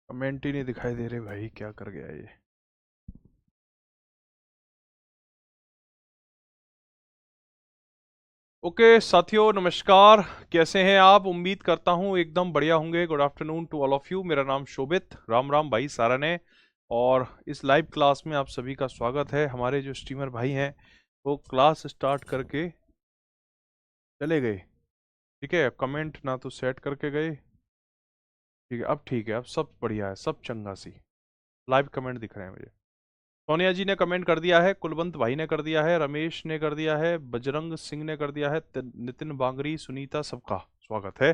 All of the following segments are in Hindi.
कमेंट ही नहीं दिखाई दे रहे भाई, क्या कर गया ये। ओके साथियों, नमस्कार। कैसे हैं आप? उम्मीद करता हूँ एकदम बढ़िया होंगे। Good afternoon to all of you. मेरा नाम शोभित, राम राम भाई सारा ने। और इस लाइव क्लास में आप सभी का स्वागत है। हमारे जो स्ट्रीमर भाई हैं वो क्लास स्टार्ट करके चले गए। ठीक है, कमेंट ना तो सेट करके गए। ठीक है, अब ठीक है, अब सब बढ़िया है, सब चंगा सी लाइव कमेंट दिख रहे हैं मुझे। सोनिया जी ने कमेंट कर दिया है, कुलवंत भाई ने कर दिया है, रमेश ने कर दिया है, बजरंग सिंह ने कर दिया है, नितिन बांगरी, सुनीता, सबका स्वागत है।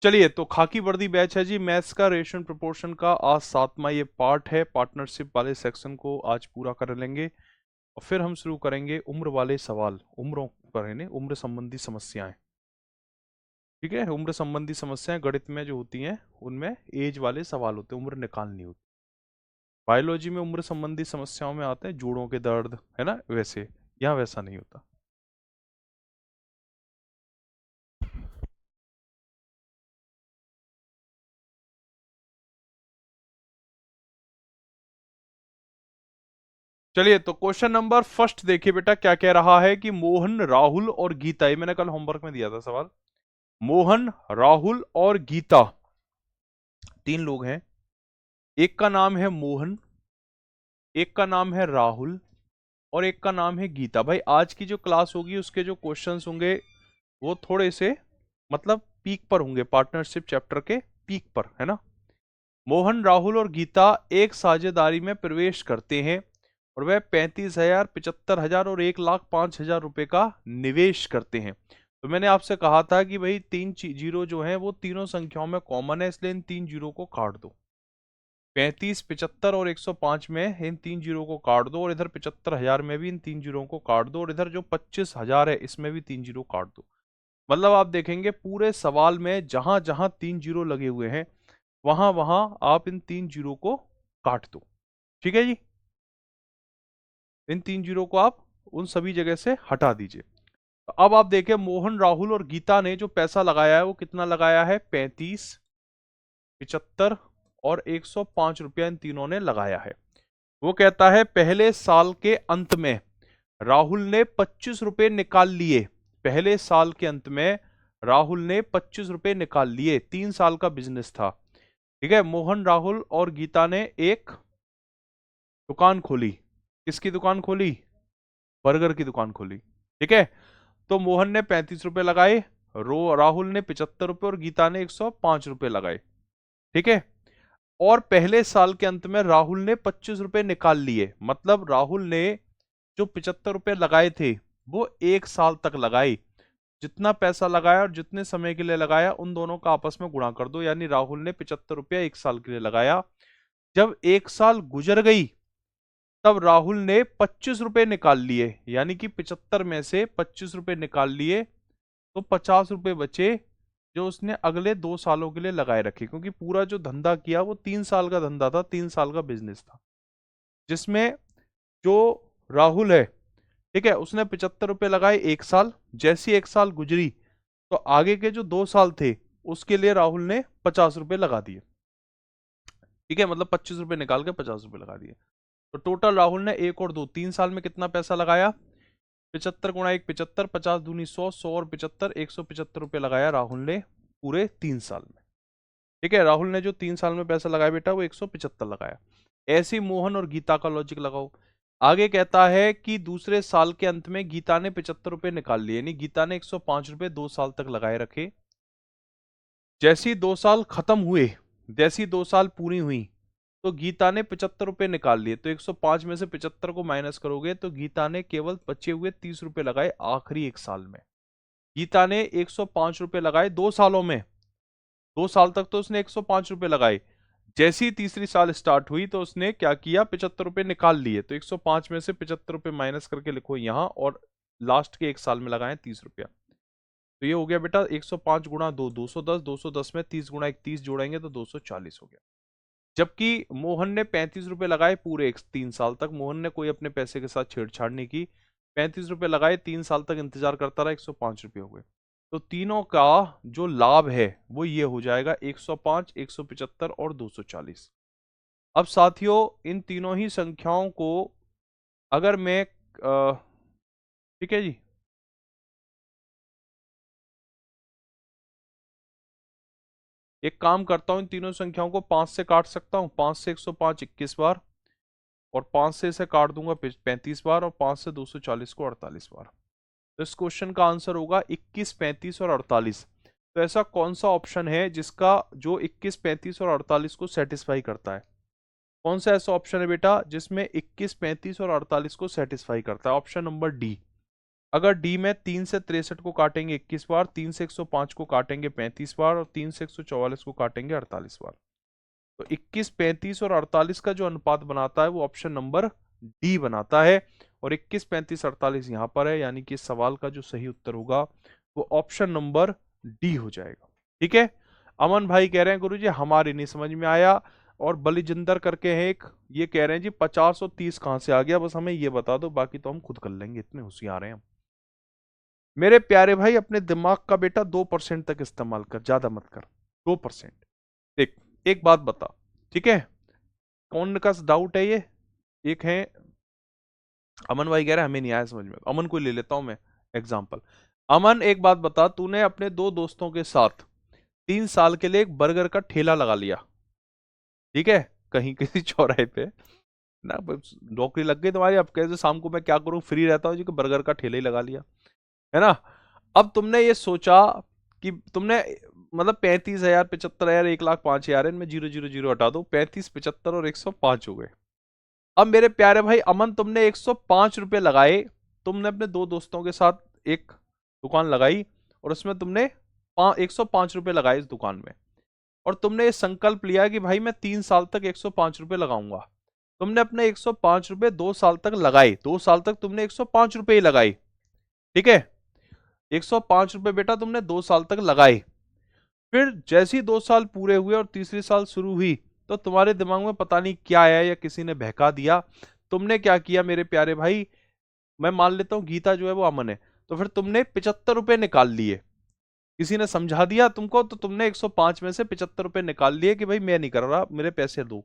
चलिए, तो खाकी वर्दी बैच है जी, मैथ्स का रेशियो प्रोपोर्शन का आज 7वां ये पार्ट है। पार्टनरशिप वाले सेक्शन को आज पूरा कर लेंगे और फिर हम शुरू करेंगे उम्र वाले सवाल, उम्रों पर है, उम्र संबंधी समस्याएं। ठीक है, उम्र संबंधी समस्याएं गणित में जो होती हैं उनमें एज वाले सवाल होते हैं, उम्र निकालनी होती है। बायोलॉजी में उम्र संबंधी समस्याओं में आते हैं जोड़ों के दर्द, है ना, वैसे यहाँ वैसा नहीं होता। चलिए, तो क्वेश्चन नंबर फर्स्ट देखिए बेटा, क्या कह रहा है कि मोहन, राहुल और गीता, ये मैंने कल होमवर्क में दिया था सवाल। मोहन, राहुल और गीता, तीन लोग हैं। एक का नाम है मोहन, एक का नाम है राहुल और एक का नाम है गीता। भाई आज की जो क्लास होगी उसके जो क्वेश्चंस होंगे वो थोड़े से मतलब पीक पर होंगे, पार्टनरशिप चैप्टर के पीक पर, है ना। मोहन, राहुल और गीता एक साझेदारी में प्रवेश करते हैं और वह 35,000, 75,000 और 1,05,000 रुपए का निवेश करते हैं। तो मैंने आपसे कहा था कि भाई तीन जीरो जो है वो तीनों संख्याओं में कॉमन है, इसलिए इन तीन जीरो को काट दो। 35, 75 और 105 में इन तीन जीरो को काट दो और इधर 75,000 में भी इन तीन जीरो को काट दो और इधर जो 25,000 है इसमें भी तीन जीरो काट दो। मतलब आप देखेंगे पूरे सवाल में जहां जहां तीन जीरो लगे हुए हैं वहां वहां आप इन तीन जीरो को काट दो। ठीक है जी, इन तीन जीरो को आप उन सभी जगह से हटा दीजिए। तो अब आप देखें मोहन, राहुल और गीता ने जो पैसा लगाया है वो कितना लगाया है, 35, 75 और 105 रुपया इन तीनों ने लगाया है। वो कहता है पहले साल के अंत में राहुल ने 25 रुपए निकाल लिए। पहले साल के अंत में राहुल ने 25 रुपए निकाल लिए, 3 साल का बिजनेस था। ठीक है, मोहन, राहुल और गीता ने एक दुकान खोली। किसकी दुकान खोली? बर्गर की दुकान खोली। ठीक है, तो मोहन ने 35 रुपए लगाए, राहुल ने 75 रुपए और गीता ने 105 रुपए लगाए। ठीक है, और पहले साल के अंत में राहुल ने 25 रुपए निकाल लिए। मतलब राहुल ने जो 75 रुपए लगाए थे वो एक साल तक लगाए। जितना पैसा लगाया और जितने समय के लिए लगाया उन दोनों का आपस में गुणा कर दो, यानी राहुल ने 75 रुपया एक साल के लिए लगाया। जब एक साल गुजर गई तब राहुल ने 25 रुपए निकाल लिए, यानी कि 75 में से 25 रुपए निकाल लिए तो 50 रुपए बचे जो उसने अगले 2 सालों के लिए लगाए रखे। क्योंकि पूरा जो धंधा किया वो 3 साल का धंधा था, 3 साल का बिजनेस था, जिसमें जो राहुल है, ठीक है, उसने 75 रुपए लगाए एक साल। जैसी एक साल गुजरी तो आगे के जो 2 साल थे उसके लिए राहुल ने 50 रुपए लगा दिए। ठीक है, मतलब 25 रुपए निकाल के 50 रुपए लगा दिए। तो टोटल राहुल ने एक और दो, 3 साल में कितना पैसा लगाया? 75 × 1 75, 50 दूनी 100, 100 और 75, 175 रुपए लगाया राहुल ने पूरे 3 साल में। ठीक है, राहुल ने जो 3 साल में पैसा लगाया बेटा वो 175 लगाया। ऐसे ही मोहन और गीता का लॉजिक लगाओ। आगे कहता है कि दूसरे साल के अंत में गीता ने 75 रुपए निकाल लिए, यानी गीता ने 105 रुपए 2 साल तक लगाए रखे। जैसे ही 2 साल खत्म हुए, जैसी 2 साल पूरी हुई तो गीता ने 75 रुपए निकाल लिए। तो 105 में से 75 को माइनस करोगे तो गीता ने केवल बचे हुए 30 रुपए लगाए आखिरी एक साल में। गीता ने 105 रुपए लगाए 2 सालों में, 2 साल तक तो उसने 105 रुपए लगाए। जैसी ही तीसरी साल स्टार्ट हुई तो उसने क्या किया, 75 रुपए निकाल लिए। तो 105 में से 75 रुपए माइनस करके लिखो यहां और लास्ट के एक साल में लगाए 30 रुपया। तो ये हो गया बेटा 105 गुणा 2, 210, 210 में 30 गुणा 1 30 जोड़ेंगे तो 240 हो गया। जबकि मोहन ने 35 रुपए लगाए पूरे 3 साल तक। मोहन ने कोई अपने पैसे के साथ छेड़छाड़ नहीं की, 35 रुपए लगाए, 3 साल तक इंतजार करता रहा, 105 रुपए हो गए। तो तीनों का जो लाभ है वो ये हो जाएगा 105, 175 और 240। अब साथियों इन तीनों ही संख्याओं को अगर मैं ठीक है जी, एक काम करता हूं, इन तीनों संख्याओं को 5 से काट सकता हूं। 5 से 105 21 बार, और 5 से इसे काट दूंगा 35 बार, और 5 से 240 को 48 बार। तो इस क्वेश्चन का आंसर होगा 21, 35 और 48। तो ऐसा कौन सा ऑप्शन है जिसका जो 21, 35 और 48 को सेटिस्फाई करता है? कौन सा ऐसा ऑप्शन है बेटा जिसमें 21, 35 और 48 को सेटिस्फाई करता है? Option number D. अगर डी में 3 से 63 को काटेंगे 21 बार, 3 से 105 को काटेंगे 35 बार, और 3 से 144 को काटेंगे 48 बार, तो 21, 35 और 48 का जो अनुपात बनाता है वो ऑप्शन नंबर डी बनाता है। और 21, 35, 48 यहां पर है, यानी कि इस सवाल का जो सही उत्तर होगा वो ऑप्शन नंबर डी हो जाएगा। ठीक है। अमन भाई कह रहे हैं गुरुजी हमारे नहीं समझ में आया, और बलिजिंदर करके है एक, ये कह रहे हैं जी 50 और 30 कहां से आ गया, बस हमें ये बता दो, बाकी तो हम खुद कर लेंगे, इतने होशियार हैं हम। मेरे प्यारे भाई अपने दिमाग का बेटा 2% तक इस्तेमाल कर, ज्यादा मत कर। 2%। देख एक बात बता, ठीक है, कौन का डाउट है ये? एक है अमन भाई कह रहा है हमें नहीं आया समझ में, अमन को ले लेता हूं मैं एग्जांपल। अमन एक बात बता, तूने अपने दो दोस्तों के साथ 3 साल के लिए एक बर्गर का ठेला लगा लिया, ठीक है, कहीं किसी चौराहे पे ना, नौकरी लग गई तुम्हारी, अब कैसे शाम को मैं क्या करूं, फ्री रहता हूं जी, कि बर्गर का ठेला ही लगा लिया, है ना। अब तुमने ये सोचा कि तुमने मतलब 35,000, 75,000, 1,05,000, इनमें 0,0,0 हटा दो, 35, 75 और 105 हो गए। अब मेरे प्यारे भाई अमन तुमने 105 रुपए लगाए, तुमने अपने दो दोस्तों के साथ एक दुकान लगाई, और उसमें तुमने 105 रुपए लगाए इस दुकान में, और तुमने ये संकल्प लिया कि भाई मैं 3 साल तक 105 रुपए लगाऊंगा। तुमने अपने 105 रुपए 2 साल तक लगाए, 2 साल तक तुमने 105 रुपए ही लगाए, ठीक है, 105 रुपए बेटा तुमने 2 साल तक लगाए। फिर जैसे ही 2 साल पूरे हुए और तीसरी साल शुरू हुई, तो तुम्हारे दिमाग में पता नहीं क्या आया या किसी ने बहका दिया, तुमने क्या किया मेरे प्यारे भाई, मैं मान लेता हूं गीता जो है वो अमन है, तो फिर तुमने 75 रुपए निकाल लिए, किसी ने समझा दिया तुमको, तो तुमने 105 में से 75 रुपए निकाल लिए कि भाई मैं नहीं कर रहा, मेरे पैसे दो।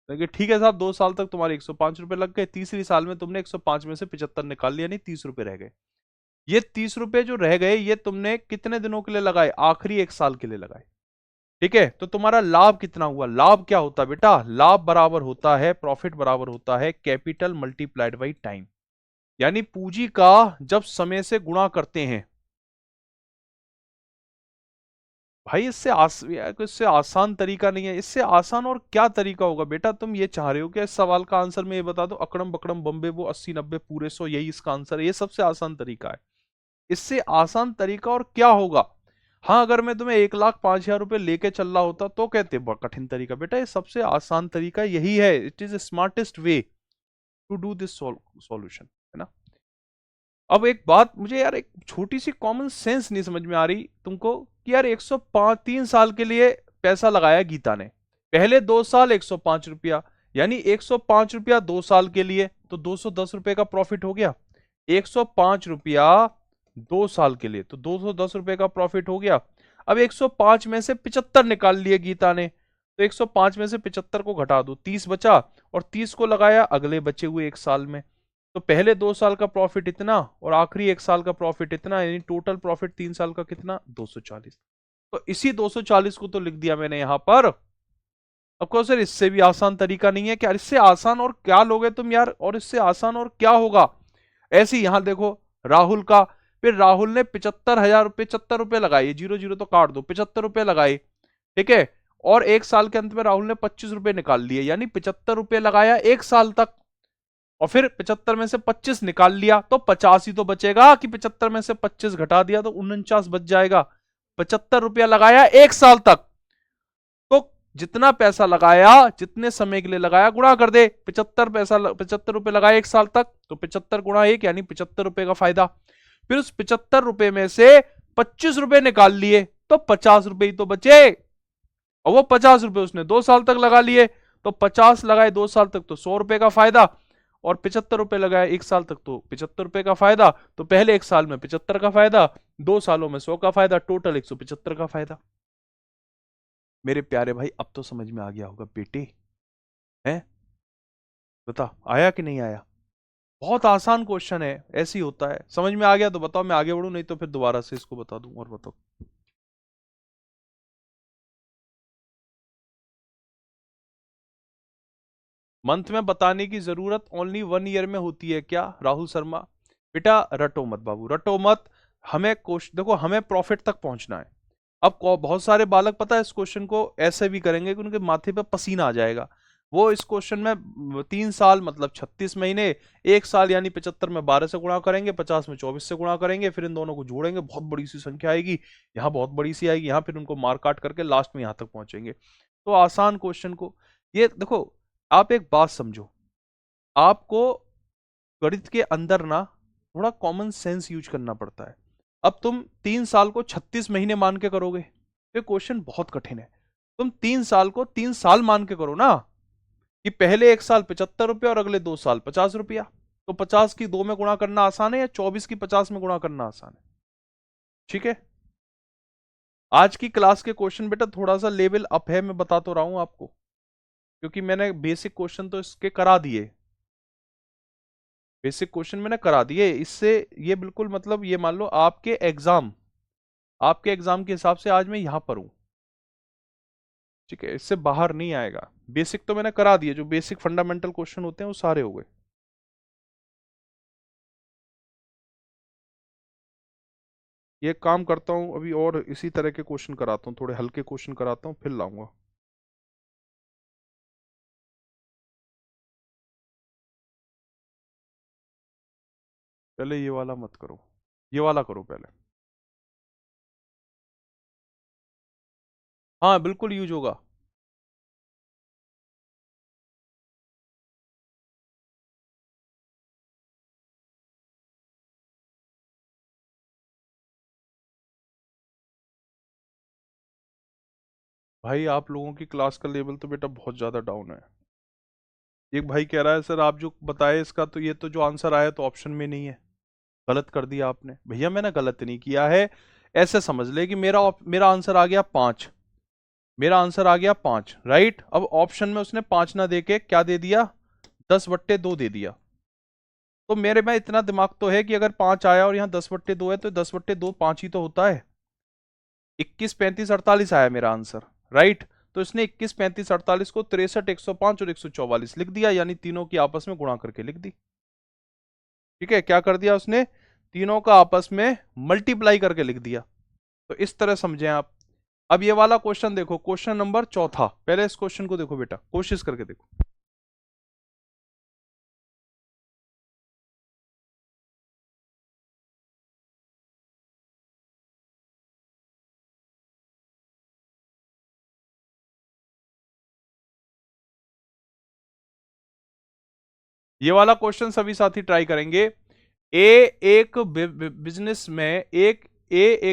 तो ठीक है साहब, 2 साल तक तुम्हारे 105 रुपए लग गए, तीसरी साल में तुमने 105 में से 75 निकाल लिया, नहीं 30 रुपए रह गए। ये 30 रुपए जो रह गए ये तुमने कितने दिनों के लिए लगाए? आखिरी 1 साल के लिए लगाए, ठीक है। तो तुम्हारा लाभ कितना हुआ? लाभ क्या होता है बेटा? लाभ बराबर होता है, प्रॉफिट बराबर होता है कैपिटल मल्टीप्लाइड बाई टाइम, यानी पूंजी का जब समय से गुणा करते हैं। भाई इससे आसान तरीका नहीं है, इससे आसान और क्या तरीका होगा बेटा? तुम ये चाह रहे हो कि इस सवाल का आंसर मैं ये बता दूं, अकड़म बकड़म बम्बे वो 80 90 पूरे 100 यही इसका आंसर है, ये सबसे आसान तरीका है। इससे आसान तरीका और क्या होगा? हाँ, अगर मैं तुम्हें 1,05,000 रुपए लेके चल रहा होता तो कहते बहुत कठिन तरीका। बेटा ये सबसे आसान तरीका यही है, it is smartest way to do this solution, है ना। अब एक बात मुझे यार, एक छोटी सी कॉमन सेंस नहीं समझ में आ रही तुमको कि यार 105 3 साल के लिए पैसा लगाया गीता ने, पहले 2 साल 105 रुपया, यानी 105 रुपया 2 साल के लिए, तो 210 रुपए का प्रॉफिट हो गया। 105 रुपया 2 साल के लिए तो 210 रुपए का प्रॉफिट हो गया। अब 105 में से 75 निकाल लिए गीता ने, तो 105 में से 75 को घटा दो, 30 बचा, और 30 को लगाया अगले बचे हुए 1 साल में, तो पहले 2 साल का प्रॉफिट इतना और आखिरी 1 साल का प्रॉफिट इतना, यानी टोटल प्रॉफिट 3 साल का कितना? 240। तो इसी 240 को तो लिख दिया मैंने यहां पर। अब कहो सर इससे भी आसान तरीका नहीं है क्या? इससे आसान और क्या लोगे तुम यार, और इससे आसान और क्या होगा? ऐसे ही यहां देखो राहुल का, फिर राहुल ने 75,000 रुपए लगाए, 0 0 तो काट दो, 75 रुपए लगाए, ठीक है, और 1 साल के अंत में राहुल ने 25 रुपए निकाल लिए, यानी 75 रुपए लगाया 1 साल तक, और फिर 75 में से 25 निकाल लिया तो 50 ही तो बचेगा, कि 75 में से 25 घटा दिया तो 49 बच जाएगा। 75 रुपया लगाया 1 साल तक, तो जितना पैसा लगाया, जितने समय के लिए लगाया, गुणा कर दे। 75 रुपए लगाए 1 साल तक, तो 75 गुणा 1 यानी 75 रुपए का फायदा। फिर उस 75 रुपए में से 25 रुपए निकाल लिए तो 50 रुपए ही तो बचे, और वो 50 रुपए उसने 2 साल तक लगा लिए, तो 50 लगाए 2 साल तक तो 100 रुपए का फायदा, और 75 रुपए लगाए 1 साल तक तो 75 रुपए का फायदा। तो पहले 1 साल में 75 का फायदा, 2 सालों में 100 का फायदा, टोटल 175 का फायदा। मेरे प्यारे भाई अब तो समझ में आ गया होगा बेटे, हैं? बता आया कि नहीं आया? बहुत आसान क्वेश्चन है, ऐसे ही होता है। समझ में आ गया तो बताओ, मैं आगे बढ़ूं, नहीं तो फिर दोबारा से इसको बता दूं। और बताओ। मंथ में बताने की जरूरत ओनली 1 ईयर में होती है क्या राहुल शर्मा? बेटा रटो मत बाबू, रटो मत। हमें क्वेश्चन देखो, हमें प्रॉफिट तक पहुंचना है। अब बहुत सारे बालक पता है इस क्वेश्चन को ऐसे भी करेंगे कि उनके माथे पे पसीना आ जाएगा। वो इस क्वेश्चन में 3 साल मतलब 36 महीने, 1 साल यानी 75 में 12 से गुणा करेंगे, 50 में 24 से गुणा करेंगे, फिर इन दोनों को जोड़ेंगे, बहुत बड़ी सी संख्या आएगी, यहाँ बहुत बड़ी सी आएगी, यहाँ फिर उनको मार काट करके लास्ट में यहाँ तक पहुंचेंगे। तो आसान क्वेश्चन को ये देखो, आप एक बात समझो, आपको गणित के अंदर ना थोड़ा कॉमन सेंस यूज करना पड़ता है। अब तुम 3 साल को 36 महीने मान के करोगे तो क्वेश्चन बहुत कठिन है। तुम 3 साल को 3 साल मान के करो ना, कि पहले 1 साल 75 रुपया और अगले 2 साल 50 रुपया, तो 50 की 2 में गुणा करना आसान है या 24 की 50 में गुणा करना आसान है? ठीक है, आज की क्लास के क्वेश्चन बेटा थोड़ा सा लेवल अप है, मैं बता तो रहा हूं आपको, क्योंकि मैंने बेसिक क्वेश्चन तो इसके करा दिए, बेसिक क्वेश्चन मैंने करा दिए। इससे ये बिल्कुल मतलब ये मान लो आपके एग्जाम के हिसाब से आज मैं यहां पर हूं, ठीक है, इससे बाहर नहीं आएगा। बेसिक तो मैंने करा दिए, जो बेसिक फंडामेंटल क्वेश्चन होते हैं वो सारे हो गए। ये काम करता हूं अभी, और इसी तरह के क्वेश्चन कराता हूं, थोड़े हल्के क्वेश्चन कराता हूं, फिर लाऊंगा। पहले ये वाला मत करो, ये वाला करो पहले। हाँ बिल्कुल यूज होगा। भाई आप लोगों की क्लास का लेवल तो बेटा बहुत ज्यादा डाउन है। एक भाई कह रहा है सर आप जो बताए इसका तो ये तो जो आंसर आया तो ऑप्शन में नहीं है, गलत कर दिया आपने। भैया मैंने गलत नहीं किया है, ऐसे समझ ले कि मेरा आंसर आ गया 5, मेरा आंसर आ गया 5, राइट। अब ऑप्शन में उसने 5 ना दे के क्या दे दिया, 10/2 दे दिया। तो मेरे में इतना दिमाग तो है कि अगर 5 आया और यहाँ 10/2 है तो 10/2 5 ही तो होता है। 21, 35, 48 आया मेरा आंसर, राइट। तो इसने 21, 35, 48 को 63, 105 और 144 लिख दिया, यानी तीनों की आपस में गुणा करके लिख दी। ठीक है, क्या कर दिया उसने, तीनों का आपस में मल्टीप्लाई करके लिख दिया। तो इस तरह समझें आप। अब ये वाला क्वेश्चन देखो, क्वेश्चन नंबर 4, पहले इस क्वेश्चन को देखो बेटा, कोशिश करके देखो। ये वाला क्वेश्चन सभी साथी ट्राई करेंगे। ए एक बिजनेस में एक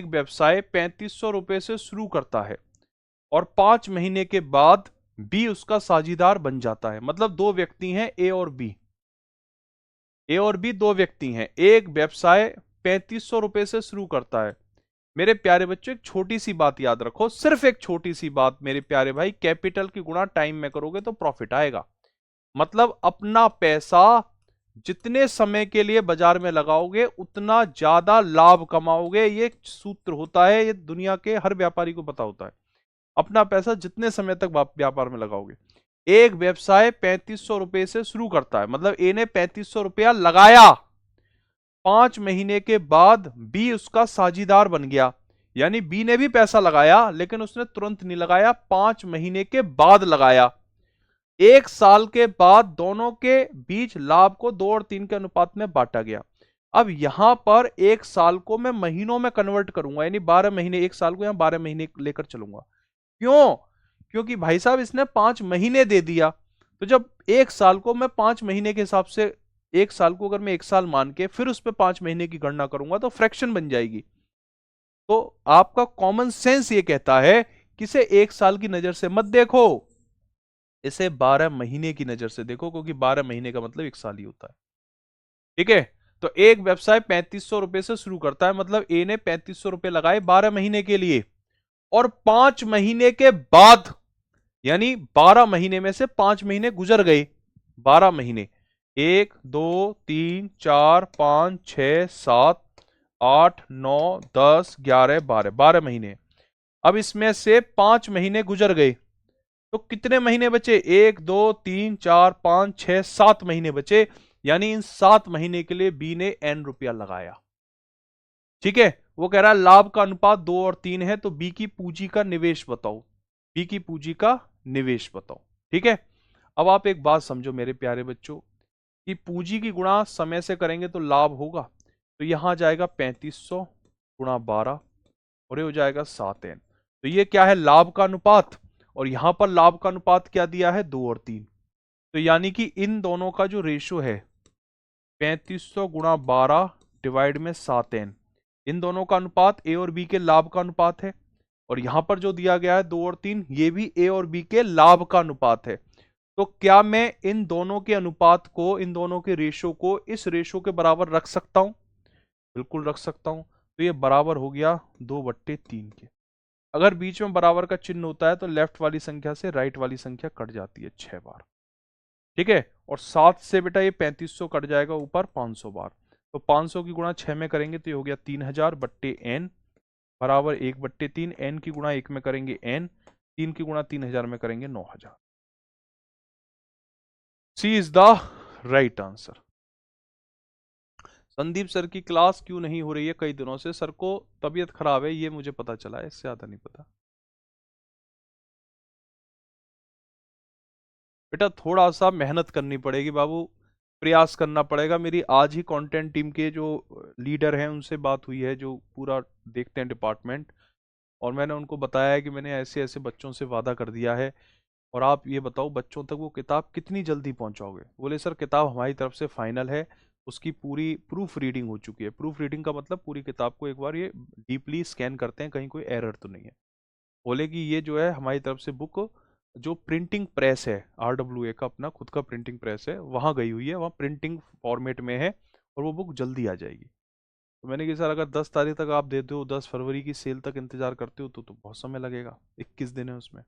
व्यवसाय 3500 रुपए से शुरू करता है और 5 महीने के बाद बी उसका साझीदार बन जाता है। मतलब दो व्यक्ति हैं ए और बी, ए और बी दो व्यक्ति हैं। एक व्यवसाय 3500 रुपए से शुरू करता है। मेरे प्यारे बच्चों एक छोटी सी बात याद रखो, सिर्फ एक छोटी सी बात मेरे प्यारे भाई, कैपिटल की गुणा टाइम में करोगे तो प्रॉफिट आएगा। मतलब अपना पैसा जितने समय के लिए बाजार में लगाओगे उतना ज्यादा लाभ कमाओगे। ये सूत्र होता है, ये दुनिया के हर व्यापारी को पता होता है। अपना पैसा जितने समय तक व्यापार में लगाओगे। एक व्यवसाय 3500 रुपए से शुरू करता है, मतलब ए ने 3500 रुपया लगाया, 5 महीने के बाद बी उसका साझीदार बन गया। यानी बी ने भी पैसा लगाया लेकिन उसने तुरंत नहीं लगाया, 5 महीने के बाद लगाया। 1 साल के बाद दोनों के बीच लाभ को 2 और 3 के अनुपात में बांटा गया। अब यहां पर 1 साल को मैं महीनों में कन्वर्ट करूंगा, यानी 12 महीने, 1 साल को यहां 12 महीने लेकर चलूंगा। क्यों? क्योंकि भाई साहब इसने 5 महीने दे दिया। तो जब 1 साल को मैं 5 महीने के हिसाब से, 1 साल को अगर मैं 1 साल मान के फिर उस पर 5 महीने की गणना करूंगा तो फ्रैक्शन बन जाएगी। तो आपका कॉमन सेंस ये कहता है कि इसे 1 साल की नजर से मत देखो, इसे 12 महीने की नजर से देखो, क्योंकि 12 महीने का मतलब 1 साल ही होता है। ठीक है, तो एक व्यवसाय 3500 रुपए से शुरू करता है, मतलब ए ने 3500 रुपए लगाए 12 महीने के लिए, और 5 महीने के बाद, यानी 12 महीने में से 5 महीने गुजर गए, 12 महीने, 1 2 3 4 5 6 7 8 9 10 11 12, 12 महीने। अब इसमें से 5 महीने गुजर गए, तो कितने महीने बचे? 1 2 3 4 5 6 7 महीने बचे, यानी इन 7 महीने के लिए बी ने n रुपया लगाया। ठीक है, वो कह रहा है लाभ का अनुपात 2 और 3 है, तो बी की पूंजी का निवेश बताओ, बी की पूंजी का निवेश बताओ। ठीक है, अब आप एक बात समझो मेरे प्यारे बच्चों, कि पूंजी की गुणा समय से करेंगे तो लाभ होगा, तो यहां जाएगा 3500 गुणा 12 और ये हो जाएगा 7n। तो ये क्या है? लाभ का अनुपात, और यहां पर लाभ का अनुपात क्या दिया है? 2 और 3। तो यानी कि इन दोनों का जो रेशो है 3500 गुणा 12 डिवाइड में 7n, इन दोनों का अनुपात ए और बी के लाभ का अनुपात है, और यहां पर जो दिया गया है 2 और 3, ये भी ए और बी के लाभ का अनुपात है। तो क्या मैं इन दोनों के अनुपात को, इन दोनों के रेशो को इस रेशो के बराबर रख सकता हूं? बिल्कुल रख सकता हूं। तो ये बराबर हो गया 2/3 के। अगर बीच में बराबर का चिन्ह होता है तो लेफ्ट वाली संख्या से राइट वाली संख्या कट जाती है 6 बार। ठीक है, और 7 से बेटा ये 3500 कट जाएगा ऊपर 500 बार, तो 500 की गुणा 6 में करेंगे तो ये हो गया 3000/n बराबर 1/3। n की गुणा 1 में करेंगे n, 3 की गुणा 3000 में करेंगे 9000। C is the right answer. Sandeep sir की क्लास क्यों नहीं हो रही है कई दिनों से? सर को तबीयत खराब है, ये मुझे पता चला है, इससे ज्यादा नहीं पता। बेटा थोड़ा सा मेहनत करनी पड़ेगी बाबू, प्रयास करना पड़ेगा। मेरी आज ही कंटेंट टीम के जो लीडर हैं उनसे बात हुई है, जो पूरा देखते हैं डिपार्टमेंट, और मैंने उनको बताया है कि मैंने ऐसे ऐसे बच्चों से वादा कर दिया है, और आप ये बताओ बच्चों तक वो किताब कितनी जल्दी पहुंचाओगे? बोले सर किताब हमारी तरफ से फाइनल है, उसकी पूरी प्रूफ रीडिंग हो चुकी है। प्रूफ रीडिंग का मतलब पूरी किताब को एक बार ये डीपली स्कैन करते हैं, कहीं कोई एरर तो नहीं है। बोले कि ये जो है हमारी तरफ से बुक, जो प्रिंटिंग प्रेस है RWA का अपना खुद का प्रिंटिंग प्रेस है, वहां गई हुई है, वहां प्रिंटिंग फॉर्मेट में है, और वो बुक जल्दी आ जाएगी। तो मैंने कहा सर अगर 10 तारीख तक आप देते हो, 10 फरवरी की सेल तक इंतजार करते हो, तो बहुत समय लगेगा, 21 दिन है उसमें।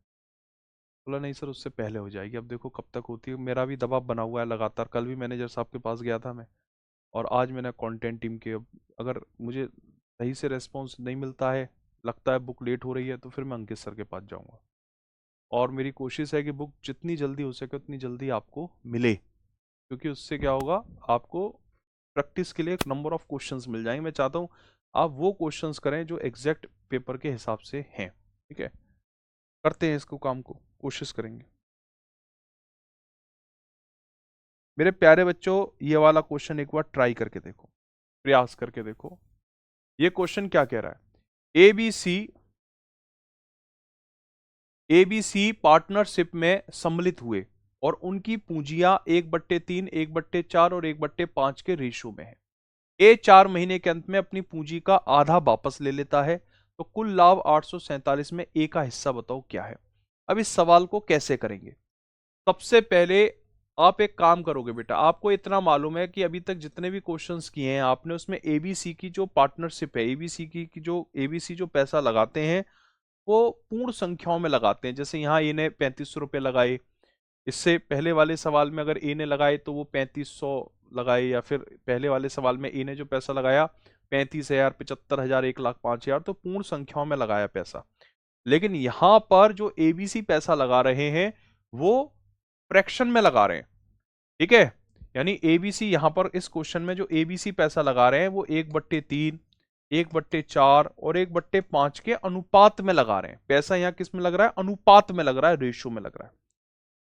बोला नहीं सर उससे पहले हो जाएगी, अब देखो कब तक होती है। मेरा भी दबाव बना हुआ है लगातार, कल भी मैनेजर साहब के पास गया था मैं, और आज मैंने कंटेंट टीम के, अगर मुझे सही से रेस्पॉन्स नहीं मिलता है, लगता है बुक लेट हो रही है, तो फिर मैं अंकित सर के पास जाऊंगा, और मेरी कोशिश है कि बुक जितनी जल्दी हो सके उतनी जल्दी आपको मिले, क्योंकि उससे क्या होगा, आपको प्रैक्टिस के लिए एक नंबर ऑफ क्वेश्चंस मिल जाएंगे। मैं चाहता हूं आप वो क्वेश्चंस करें जो एग्जैक्ट पेपर के हिसाब से हैं। ठीक है, करते हैं इसको, काम को कोशिश करेंगे। मेरे प्यारे बच्चों ये वाला क्वेश्चन एक बार ट्राई करके देखो, प्रयास करके देखो। ये क्वेश्चन क्या कह रहा है? एबीसी पार्टनरशिप में सम्मिलित हुए और उनकी पूंजियां 1/3, 1/4 और 1/5 के रेशो में है। ए 4 महीने के अंत में अपनी पूंजी का आधा वापस ले लेता है, तो कुल लाभ 847 में ए का हिस्सा बताओ क्या है? अब इस सवाल को कैसे करेंगे? सबसे पहले आप एक काम करोगे बेटा, आपको इतना मालूम है कि अभी तक जितने भी क्वेश्चंस किए हैं आपने, उसमें एबीसी की जो पार्टनरशिप है, एबीसी की जो एबीसी जो पैसा लगाते हैं वो पूर्ण संख्याओं में लगाते हैं। जैसे यहाँ ए ने 3500 रुपये लगाए, इससे पहले वाले सवाल में अगर ए ने लगाए तो वो 3500 लगाए, या फिर पहले वाले सवाल में ए ने जो पैसा लगाया 35,000, 75,000, 1,05,000, तो पूर्ण संख्याओं में लगाया पैसा। लेकिन यहां पर जो एबीसी पैसा लगा रहे हैं वो फ्रैक्शन में लगा रहे हैं। ठीक है, यानी एबीसी यहां पर इस क्वेश्चन में जो एबीसी पैसा लगा रहे हैं वो 1/3, 1/4 और 1/5 के अनुपात में लगा रहे हैं। पैसा यहाँ किस में लग रहा है? अनुपात में लग रहा है, रेशो में लग रहा है।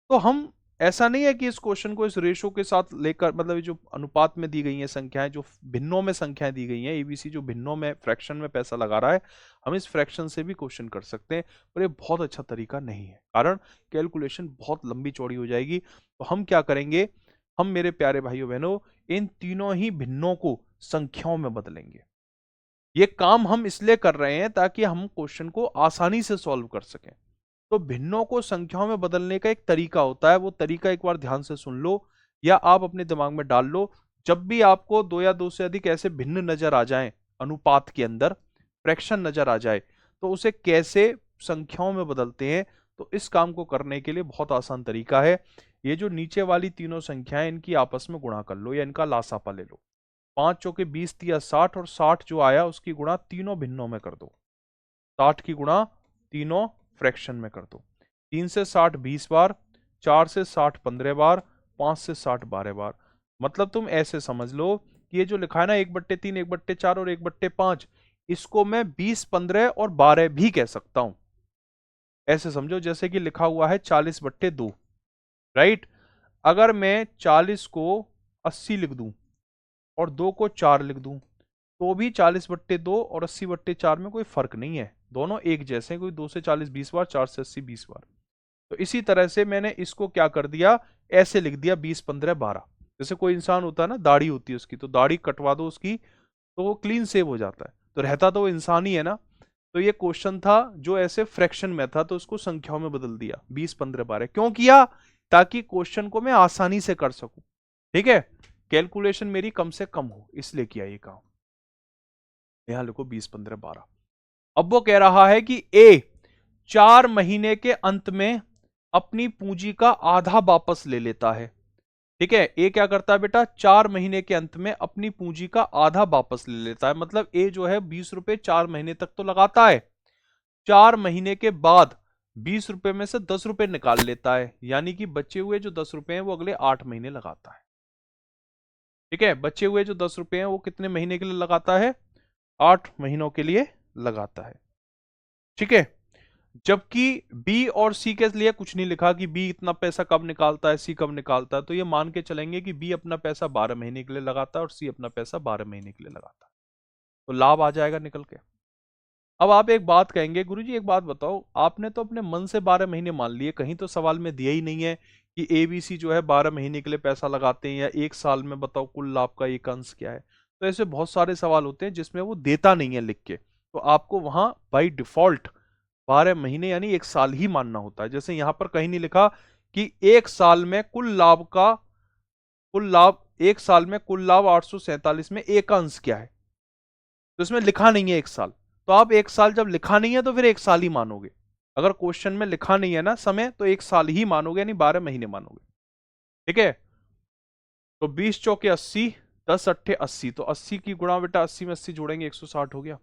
तो हम, ऐसा नहीं है कि इस क्वेश्चन को इस रेशो के साथ लेकर, मतलब जो अनुपात में दी गई हैं संख्याएं, जो भिन्नों में संख्याएं दी गई हैं, एबीसी जो भिन्नों में फ्रैक्शन में पैसा लगा रहा है, हम इस फ्रैक्शन से भी क्वेश्चन कर सकते हैं, पर ये बहुत अच्छा तरीका नहीं है, कारण कैलकुलेशन बहुत लंबी चौड़ी हो जाएगी। तो हम क्या करेंगे, हम मेरे प्यारे भाइयों बहनों इन तीनों ही भिन्नों को संख्याओं में बदलेंगे। ये काम हम इसलिए कर रहे हैं ताकि हम क्वेश्चन को आसानी से सॉल्व कर सकें। तो भिन्नों को संख्याओं में बदलने का एक तरीका होता है, वो तरीका एक बार ध्यान से सुन लो या आप अपने दिमाग में डाल लो। जब भी आपको दो या दो से अधिक ऐसे भिन्न नजर आ जाएं अनुपात के अंदर, फ्रैक्शन नजर आ जाए, तो उसे कैसे संख्याओं में बदलते हैं, तो इस काम को करने के लिए बहुत आसान तरीका है। ये जो नीचे वाली तीनों संख्याएं, इनकी आपस में गुणा कर लो या इनका लासापा ले लो। 5 चौके 20 तिया 60, और 60 जो आया उसकी गुणा तीनों भिन्नों में कर दो। 60 की गुणा तीनों फ्रैक्शन में कर दो। 3 से 60 20 बार, 4 से 60 15 बार, 5 से 60 12 बार। मतलब तुम ऐसे समझ लो कि ये जो लिखा है ना 1/3, 1/4 और 1/5, इसको मैं 20, 15 और 12 भी कह सकता हूं। ऐसे समझो जैसे कि लिखा हुआ है 40/2, राइट। अगर मैं 40 को 80 लिख दूं और 2 को 4 लिख दूं, तो भी 40/2 और 80/4 में कोई फर्क नहीं है, दोनों एक जैसे हैं। कोई 2 से 40 20 बार, 4 से 80 20 बार। तो इसी तरह से मैंने इसको क्या कर दिया, ऐसे लिख दिया 20 15 12। जैसे कोई इंसान होता है ना, दाढ़ी होती है उसकी, तो दाढ़ी कटवा दो उसकी, तो वो क्लीन सेव हो जाता है, तो रहता तो वो इंसान ही है ना। तो ये क्वेश्चन था जो ऐसे फ्रैक्शन में था, तो उसको संख्याओं में बदल दिया 20 15 12। क्यों किया? ताकि क्वेश्चन को मैं आसानी से कर सकूं, ठीक है, कैलकुलेशन मेरी कम से कम हो, इसलिए किया ये काम। यहां लिखो 20 15 12। अब वो कह रहा है कि ए 4 महीने के अंत में अपनी पूंजी का आधा वापस ले लेता है। ठीक है, ए क्या करता है बेटा, 4 महीने के अंत में अपनी पूंजी का आधा वापस ले लेता है। मतलब ए जो है 20 रुपए 4 महीने तक तो लगाता है, 4 महीने के बाद 20 रुपए में से 10 रुपए निकाल लेता है, यानी कि बचे हुए जो 10 रुपए हैं वो अगले 8 महीने लगाता है। ठीक है, बचे हुए जो 10 रुपए हैं वो कितने महीने के लिए लगाता है, 8 महीनों के लिए लगाता है। ठीक है, जबकि बी और सी के लिए कुछ नहीं लिखा कि बी इतना पैसा कब निकालता है, सी कब निकालता है, तो ये मान के चलेंगे कि बी अपना पैसा 12 महीने के लिए लगाता है और सी अपना पैसा 12 महीने के लिए लगाता है। तो लाभ आ जाएगा निकल के। अब आप एक बात कहेंगे, गुरुजी एक बात बताओ, आपने तो अपने मन से 12 महीने मान लिए, कहीं तो सवाल में दिया ही नहीं है कि एबीसी जो है 12 महीने के लिए पैसा लगाते हैं, या एक साल में बताओ कुल लाभ का एक अंश क्या है। तो ऐसे बहुत सारे सवाल होते हैं जिसमें वो देता नहीं है लिख के, तो आपको वहां बाई डिफॉल्ट 12 महीने यानी एक साल ही मानना होता है। जैसे यहां पर कहीं नहीं लिखा कि एक साल में कुल लाभ एक साल में कुल लाभ 847 में एक अंश क्या है, तो इसमें लिखा नहीं है एक साल। तो आप एक साल जब लिखा नहीं है तो फिर एक साल ही मानोगे। अगर क्वेश्चन में लिखा नहीं है ना समय, तो एक साल ही मानोगे, यानी 12 महीने मानोगे। ठीक है, तो 20 चौके 80, 10 अट्ठे 80, तो 80 की गुणा बेटा 80 में 80 जोड़ेंगे 160 हो गया।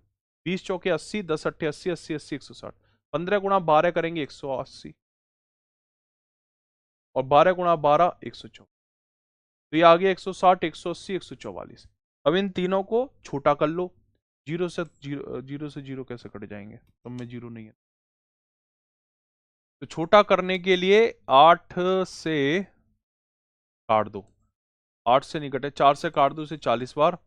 20 चौके 80, 10 अट्ठे 80, 80 80 160। 15 गुणा 12 करेंगे 180, और 12 गुणा 12 124। तो ये आ गया 160, 180, 144। अब इन तीनों को छोटा कर लो। जीरो से जीरो कैसे कट जाएंगे, तो में जीरो नहीं है। तो छोटा करने के लिए 8 से काट दो, 8 से नहीं कटे, 4 से काट दो इसे 40 बार,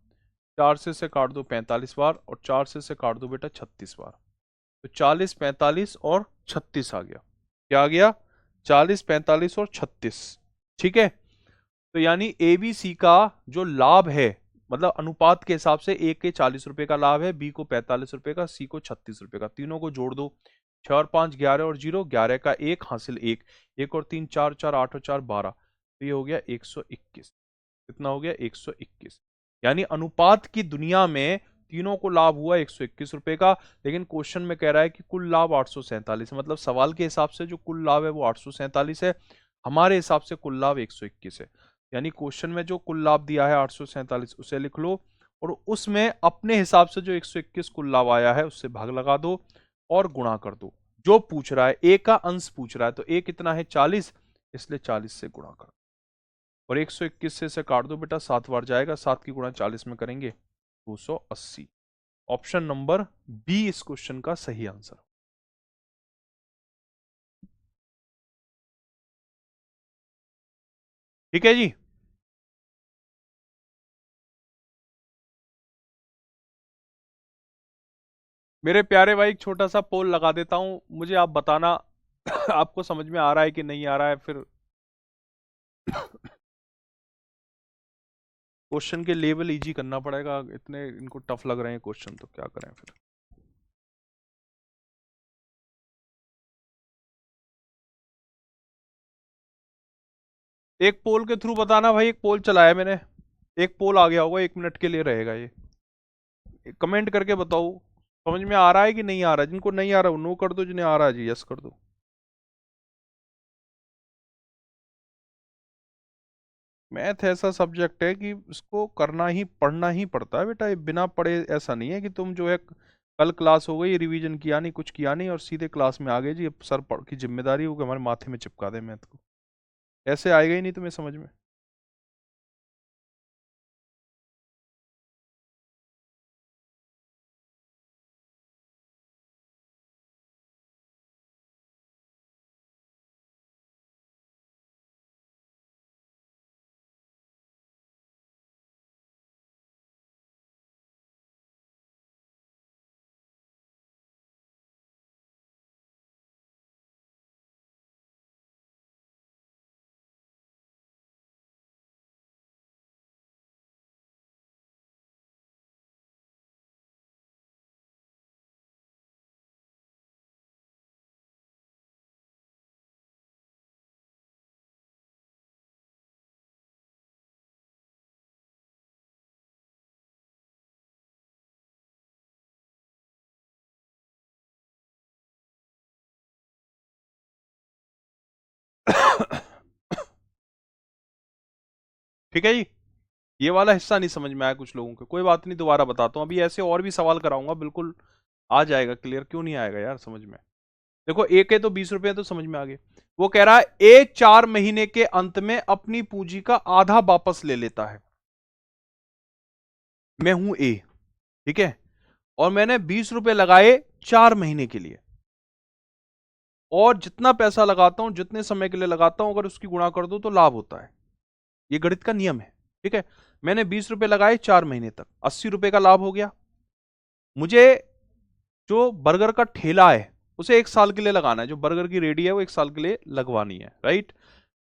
4 से काट दो 45 बार, और 4 से काट दो बेटा 36 बार। तो 40 45 और 36 आ गया। क्या आ गया, 40 45 और 36। ठीक है, तो यानी एबीसी का जो लाभ है, मतलब अनुपात के हिसाब से ए के 40 रुपए का लाभ है, बी को 45 रुपए का, सी को 36 रुपए का। तीनों को जोड़ दो, 6 और 5 11 और 0, 11 का 1 हासिल 1, 1 और 3 4, 4 8 और 4 12, तो ये हो गया 121। कितना हो गया, 121। यानी अनुपात की दुनिया में तीनों को लाभ हुआ 121 रुपए का, लेकिन क्वेश्चन में कह रहा है कि कुल लाभ 847 है। मतलब सवाल के हिसाब से जो कुल लाभ है वो 847 है, हमारे हिसाब से कुल लाभ 121 है। यानी क्वेश्चन में जो कुल लाभ दिया है 847 उसे लिख लो, और उसमें अपने हिसाब से जो 121 कुल लाभ आया है उससे भाग लगा दो और गुणा कर दो। जो पूछ रहा है ए का अंश पूछ रहा है, तो ए कितना है 40, इसलिए 40 से गुणा कर, और 121 से इसे काट दो बेटा, 7 बार जाएगा, 7 की गुणा 40 में करेंगे 280। ऑप्शन नंबर बी इस क्वेश्चन का सही आंसर। ठीक है जी। मेरे प्यारे भाई एक छोटा सा पोल लगा देता हूं, मुझे आप बताना आपको समझ में आ रहा है कि नहीं आ रहा है। फिर क्वेश्चन के लेवल इजी करना पड़ेगा, इतने इनको टफ लग रहे हैं क्वेश्चन, तो क्या करें फिर। एक पोल के थ्रू बताना भाई, एक पोल चलाया मैंने, एक पोल आ गया होगा, 1 मिनट के लिए रहेगा ये। कमेंट करके बताओ समझ में आ रहा है कि नहीं आ रहा है। जिनको नहीं आ रहा वो नो कर दो, जिन्हें आ रहा है जी यस कर दो। मैथ ऐसा सब्जेक्ट है कि इसको करना ही पढ़ना ही पड़ता है बेटा, ये बिना पढ़े ऐसा नहीं है कि तुम जो है कल क्लास हो गई, रिवीजन किया नहीं, कुछ किया नहीं और सीधे क्लास में आ गए जी, अब सर पढ़ की जिम्मेदारी हो कि हमारे माथे में चिपका दे मैथ को। ऐसे आएगा ही नहीं तुम्हें समझ में। ठीक है जी। ये वाला हिस्सा नहीं समझ में आया कुछ लोगों को, कोई बात नहीं, दोबारा बताता हूँ। अभी ऐसे और भी सवाल कराऊंगा, बिल्कुल आ जाएगा क्लियर, क्यों नहीं आएगा यार समझ में। देखो एक है तो 20 रुपए तो समझ में आ गए। वो कह रहा है ए 4 महीने के अंत में अपनी पूंजी का आधा वापस ले लेता है। मैं हूं ए, ठीक है, और मैंने 20 रुपए लगाए 4 महीने के लिए, और जितना पैसा लगाता हूं जितने समय के लिए लगाता हूं, अगर उसकी गुणा कर दो तो लाभ होता है। ये गणित का नियम है, ठीक है। मैंने 20 रुपए लगाए 4 महीने तक, 80 रुपए का लाभ हो गया। मुझे जो बर्गर का ठेला है उसे 1 साल के लिए लगाना है, जो बर्गर की रेडी है वो 1 साल के लिए लगवानी है, राइट।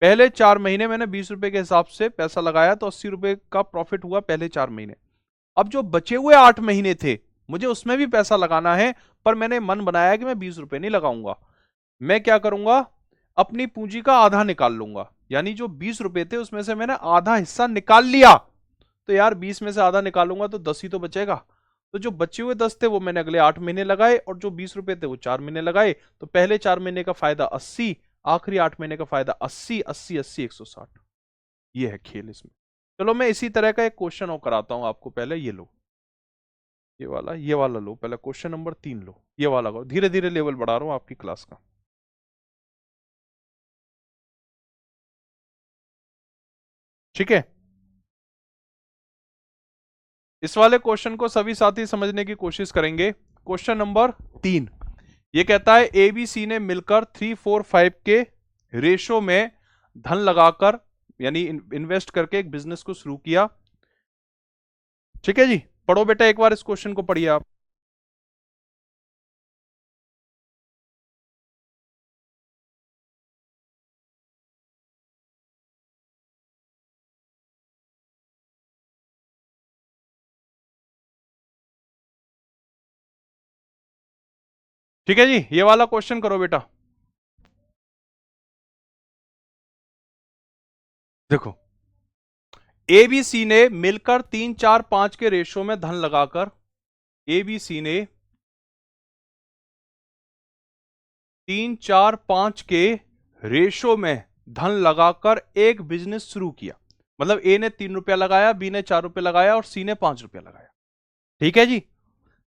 पहले 4 महीने मैंने 20 रुपए के हिसाब से पैसा लगाया तो 80 रुपए का प्रॉफिट हुआ पहले 4 महीने। अब जो बचे हुए 8 महीने थे मुझे उसमें भी पैसा लगाना है, पर मैंने मन बनाया कि मैं 20 रुपए नहीं लगाऊंगा। मैं क्या करूंगा, अपनी पूंजी का आधा निकाल लूंगा, यानी जो 20 रुपए थे उसमें से मैंने आधा हिस्सा निकाल लिया, तो यार 20 में से आधा निकालूंगा तो 10 ही तो बचेगा। तो जो बचे हुए 10 थे वो मैंने अगले 8 महीने लगाए, और जो 20 रुपए थे वो 4 महीने लगाए, तो पहले 4 महीने का फायदा 80, आखिरी 8 महीने का फायदा 80, 80, 80, 160। ये है खेल इसमें। चलो मैं इसी तरह का एक क्वेश्चन और कराता हूं आपको। पहले ये लो, ये वाला लो, पहले क्वेश्चन नंबर 3 लो, ये वाला करो। धीरे धीरे लेवल बढ़ा रहा हूं आपकी क्लास का, ठीक है। इस वाले क्वेश्चन को सभी साथी समझने की कोशिश करेंगे। क्वेश्चन नंबर 3 ये कहता है एबीसी ने मिलकर 3, 4, 5 के रेशो में धन लगाकर, यानी इन्वेस्ट करके एक बिजनेस को शुरू किया। ठीक है जी, पढ़ो बेटा एक बार इस क्वेश्चन को पढ़िए आप। ठीक है जी, ये वाला क्वेश्चन करो बेटा। देखो एबीसी ने मिलकर 3, 4, 5 के रेशो में धन लगाकर, एबीसी ने 3, 4, 5 के रेशो में धन लगाकर एक बिजनेस शुरू किया। मतलब ए ने 3 रुपया लगाया, बी ने 4 रुपया लगाया और सी ने 5 रुपया लगाया। ठीक है जी।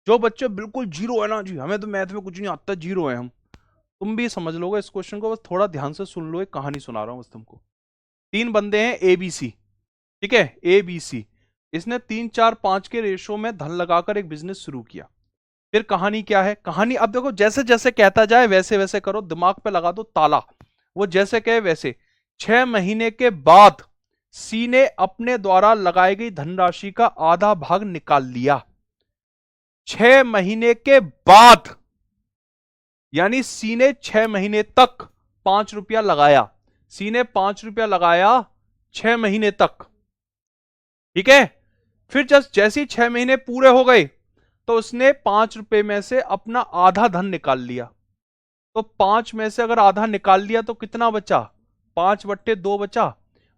जो बच्चे बिल्कुल जीरो है ना जी, हमें तो मैथ में कुछ नहीं आता, जीरो है हम, तुम भी समझ लोगे इस क्वेश्चन को, बस थोड़ा ध्यान से सुन लो, एक कहानी सुना रहा हूं बस तुमको। 3 बंदे हैं ए बी सी, ठीक है, ए बी सी। इसने 3, 4, 5 के रेशो में धन लगाकर एक बिजनेस शुरू किया। फिर कहानी क्या है, कहानी अब देखो जैसे जैसे कहता जाए वैसे वैसे करो, दिमाग पे लगा दो ताला, वो जैसे कहे वैसे। 6 महीने के बाद सी ने अपने द्वारा लगाई गई धनराशि का आधा भाग निकाल लिया। 6 महीने के बाद, यानी सी ने 6 महीने तक 5 रुपया लगाया। सी ने 5 रुपया लगाया 6 महीने तक, ठीक है। फिर जैसे ही 6 महीने पूरे हो गए तो उसने 5 रुपए में से अपना आधा धन निकाल लिया। तो 5 में से अगर आधा निकाल लिया तो कितना बचा, 5/2 बचा।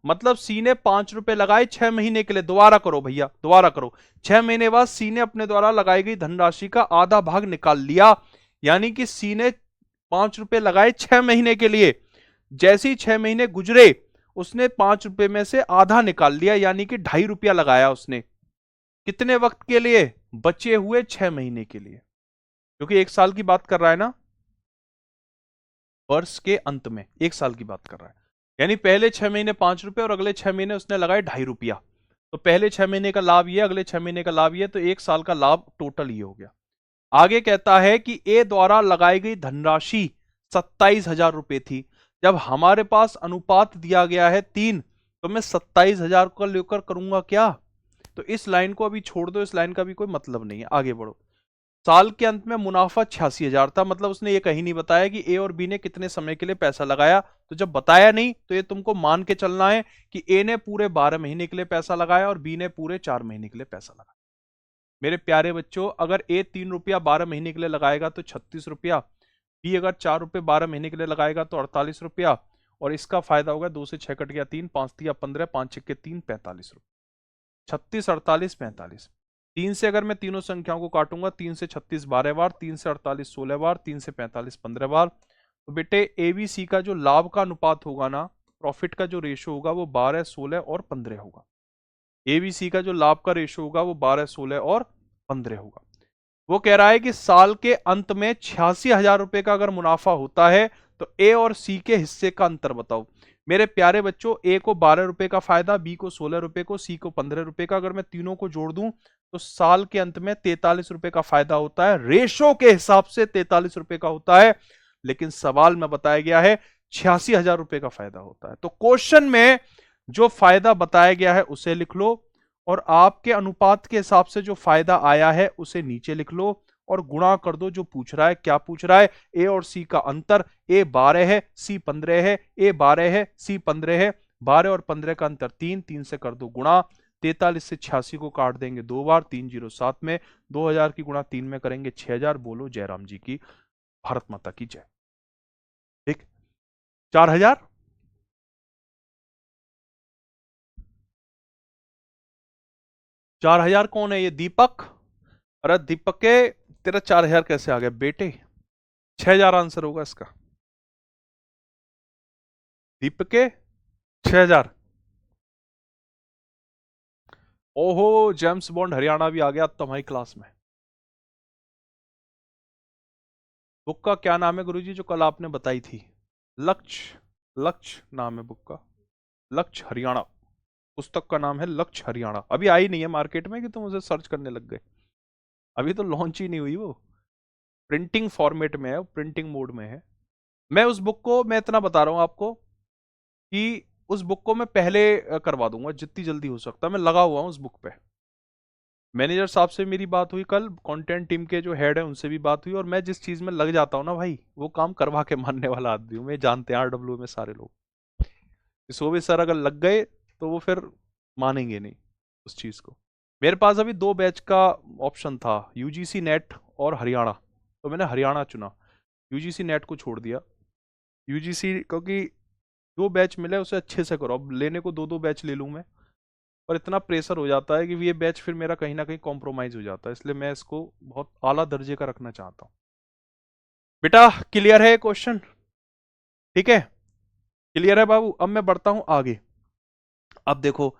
मतलब सी ने 5 रुपए लगाए 6 महीने के लिए। दोबारा करो भैया, दोबारा करो। 6 महीने बाद सी ने अपने द्वारा लगाई गई धनराशि का आधा भाग निकाल लिया, यानी कि सी ने 5 रुपए लगाए 6 महीने के लिए। जैसे ही 6 महीने गुजरे उसने 5 रुपए में से आधा निकाल लिया, यानी कि 2.5 रुपया लगाया उसने। कितने वक्त के लिए? बचे हुए 6 महीने के लिए, क्योंकि 1 साल की बात कर रहा है ना, वर्ष के अंत में 1 साल की बात कर रहा है। यानी पहले 6 महीने 5 रुपए और अगले 6 महीने उसने लगाए 2.5 रुपया। तो पहले 6 महीने का लाभ ये, अगले 6 महीने का लाभ ये, तो 1 साल का लाभ टोटल ये हो गया। आगे कहता है कि ए द्वारा लगाई गई धनराशि 27,000 रुपए थी। जब हमारे पास अनुपात दिया गया है 3, तो मैं 27,000 को लेकर करूंगा क्या? तो इस लाइन को अभी छोड़ दो, इस लाइन का भी कोई मतलब नहीं है, आगे बढ़ो। साल के अंत में मुनाफा 86,000 था, मतलब उसने ये कहीं नहीं बताया कि ए और बी ने कितने समय के लिए पैसा लगाया। तो जब बताया नहीं तो ये तुमको मान के चलना है कि ए ने पूरे 12 महीने के लिए पैसा लगाया और बी ने पूरे 4 महीने के लिए पैसा लगाया। मेरे प्यारे बच्चों, अगर ए 3 रुपया 12 महीने के लिए लगाएगा तो 36 रुपया, बी अगर 4 रुपये 12 महीने के लिए लगाएगा तो 48 रुपया, और इसका फायदा होगा 2 से 6 कट गया 3, 5 तिया 15, 5 छक्के 3, 45 रुपये। 36, 48, 45। 3 से अगर मैं तीनों संख्याओं को काटूंगा, 3 से 36 12 बार, 3 से 48 16 बार, 3 से 45 15 बार। तो बेटे एबीसी का जो लाभ का अनुपात होगा ना, प्रॉफिट का जो रेशो होगा वो 12, 16 और 15 होगा। एबीसी का जो लाभ का रेशो होगा वो 12, 16 और 15 होगा। वो कह रहा है कि साल के अंत में 86,000 रुपए का अगर मुनाफा होता है तो ए और सी के हिस्से का अंतर बताओ। मेरे प्यारे बच्चों, ए को 12 रुपए का फायदा, बी को 16 रुपए को, सी को 15 रुपए का। अगर मैं तीनों को जोड़ दूं तो साल के अंत में 43 रुपए का फायदा होता है। रेशो के हिसाब से 43 रुपए का होता है, लेकिन सवाल में बताया गया है 86,000 रुपए का फायदा होता है। तो क्वेश्चन में जो फायदा बताया गया है उसे लिख लो, और आपके अनुपात के हिसाब से जो फायदा आया है उसे नीचे लिख लो और गुणा कर दो। जो पूछ रहा है, क्या पूछ रहा है? ए और सी का अंतर। ए 12 है, सी 15 है। ए 12 है, सी 15 है। 12 और 15 का अंतर 3, 3 से कर दो गुणा। 43 से 86 को काट देंगे 2 बार, 307 में। 2000 की गुणा 3 में करेंगे 6000। बोलो जयराम जी की, भारत माता की जय। ठीक, 4000। 4000 कौन है? ये दीपक। अरे दीपक के, तेरा 4000 कैसे आ गया बेटे? 6000 आंसर होगा इसका। दीपक के 6000। ओहो, जेम्स बॉन्ड हरियाणा भी आ गया तुम्हारी क्लास में। बुक का क्या नाम है गुरुजी, जो कल आपने बताई थी? लक्ष्य, लक्ष्य नाम है बुक का। लक्ष्य हरियाणा, पुस्तक का नाम है लक्ष्य हरियाणा। अभी आई नहीं है मार्केट में कि तुम उसे सर्च करने लग गए? अभी तो लॉन्च ही नहीं हुई, वो प्रिंटिंग फॉर्मेट में है, प्रिंटिंग मोड में है। मैं उस बुक को, मैं इतना बता रहा हूं आपको कि उस बुक को मैं पहले करवा दूंगा जितनी जल्दी हो सकता है। मैं लगा हुआ हूं उस बुक पे। मैनेजर साहब से मेरी बात हुई कल, कंटेंट टीम के जो हेड है उनसे भी बात हुई, और मैं जिस चीज में लग जाता हूँ ना भाई, वो काम करवा के मानने वाला आदमी हूँ मैं। जानते हैं आरडब्ल्यू में सारे लोग, सोवे सर अगर लग गए तो वो फिर मानेंगे नहीं उस चीज को। मेरे पास अभी 2 बैच का ऑप्शन था, यूजीसी नेट और हरियाणा। तो मैंने हरियाणा चुना, यूजीसी नेट को छोड़ दिया। यूजीसी क्योंकि 2 बैच मिले, उसे अच्छे से करो। अब लेने को 2-2 बैच ले लूँ मैं, और इतना प्रेशर हो जाता है कि ये बैच फिर मेरा कहीं ना कहीं कॉम्प्रोमाइज हो जाता है। इसलिए मैं इसको बहुत आला दर्जे का रखना चाहता हूँ। बेटा क्लियर है क्वेश्चन? ठीक है, क्लियर है बाबू। अब मैं बढ़ता हूं आगे। अब देखो,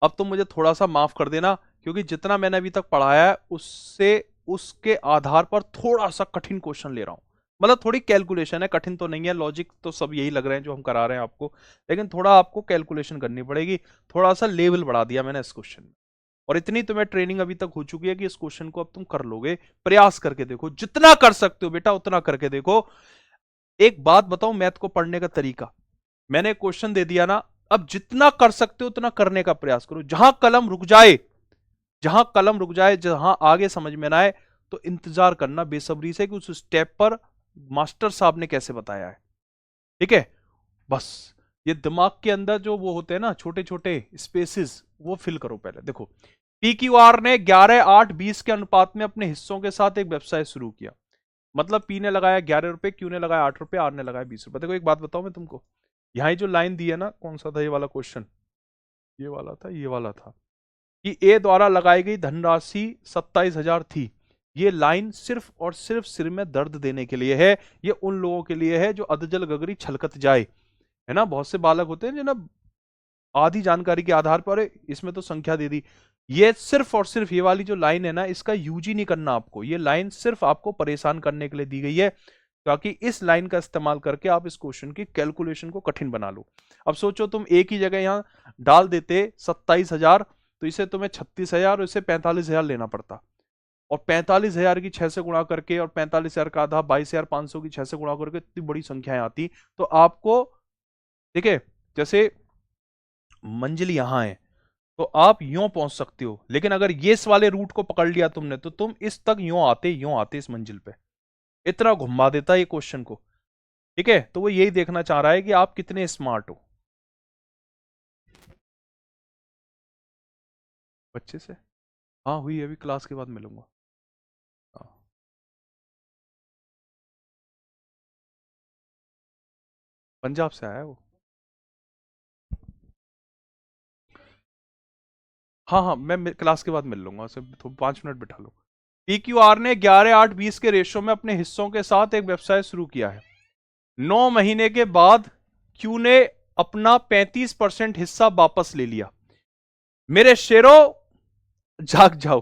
अब तुम मुझे थोड़ा सा माफ कर देना, क्योंकि जितना मैंने अभी तक पढ़ाया है उससे, उसके आधार पर थोड़ा सा कठिन क्वेश्चन ले रहा हूं। मतलब थोड़ी कैलकुलेशन है, कठिन तो नहीं है। लॉजिक तो सब यही लग रहे हैं जो हम करा रहे हैं आपको, लेकिन थोड़ा आपको कैलकुलेशन करनी पड़ेगी। थोड़ा सा लेवल बढ़ा दिया मैंने इस क्वेश्चन में, और इतनी तुम्हें ट्रेनिंग अभी तक हो चुकी है कि इस क्वेश्चन को अब तुम कर लोगे। प्रयास करके देखो, जितना कर सकते हो बेटा उतना करके देखो। एक बात बताओ, मैथ को पढ़ने का तरीका, मैंने क्वेश्चन दे दिया ना, अब जितना कर सकते हो उतना करने का प्रयास करो। जहां कलम रुक जाए, जहां कलम रुक जाए, जहां आगे समझ में ना आए, तो इंतजार करना बेसब्री से कि उस स्टेप पर मास्टर साहब ने कैसे बताया है। ठीक है, बस ये दिमाग के अंदर जो वो होते हैं ना छोटे छोटे स्पेसेस, वो फिल करो पहले। देखो, PQR ने 11, 8, 20 के अनुपात में अपने हिस्सों के साथ एक व्यवसाय शुरू किया। मतलब P ने लगाया 11 रुपए, Q ने लगाया 8 रुपए, R ने लगाया 20 रुपए। देखो एक बात बताओ मैं तुमको, यहां जो लाइन दी है ना, कौन सा था ये वाला क्वेश्चन, ये वाला था, ये वाला था कि ए द्वारा लगाई गई धनराशि 27,000 थी। ये लाइन सिर्फ और सिर्फ सिर में दर्द देने के लिए है। ये उन लोगों के लिए है जो अधजल गगरी छलकत जाए, है ना। बहुत से बालक होते हैं जो ना आधी जानकारी के आधार पर इसमें तो संख्या दे दी। ये सिर्फ और सिर्फ ये वाली जो लाइन है ना, इसका यूज ही नहीं करना आपको। ये लाइन सिर्फ आपको परेशान करने के लिए दी गई है, ताकि इस लाइन का इस्तेमाल करके आप इस क्वेश्चन की कैलकुलेशन को कठिन बना लो। अब सोचो तुम एक ही जगह यहां डाल देते 27,000, तो इसे तुम्हें 36,000 और इसे 45,000 लेना पड़ता, और 45,000 की 6 से गुणा करके और 45,000 का आधा 22,500 की 6 से गुणा करके इतनी बड़ी संख्याएं आती। तो आपको देखिए, जैसे मंजिल यहां है तो आप यूं पहुंच सकते हो, लेकिन अगर ये इस वाले रूट को पकड़ लिया तुमने तो तुम इस तक यूं आते इस मंजिल पे। इतना घुमा देता है ये क्वेश्चन को। ठीक है, तो वो यही देखना चाह रहा है कि आप कितने स्मार्ट हो। बच्चे से हाँ हुई, अभी क्लास के बाद मिलूंगा। हाँ, पंजाब से आया है वो। हाँ हाँ, मैं क्लास के बाद मिल लूंगा उसे, तो 5 मिनट बिठा लो। PQR ने 11, 8, 20 के रेशो में अपने हिस्सों के साथ एक व्यवसाय शुरू किया है। 9 महीने के बाद क्यू ने अपना 35% हिस्सा वापस ले लिया। मेरे शेरों जाग जाओ,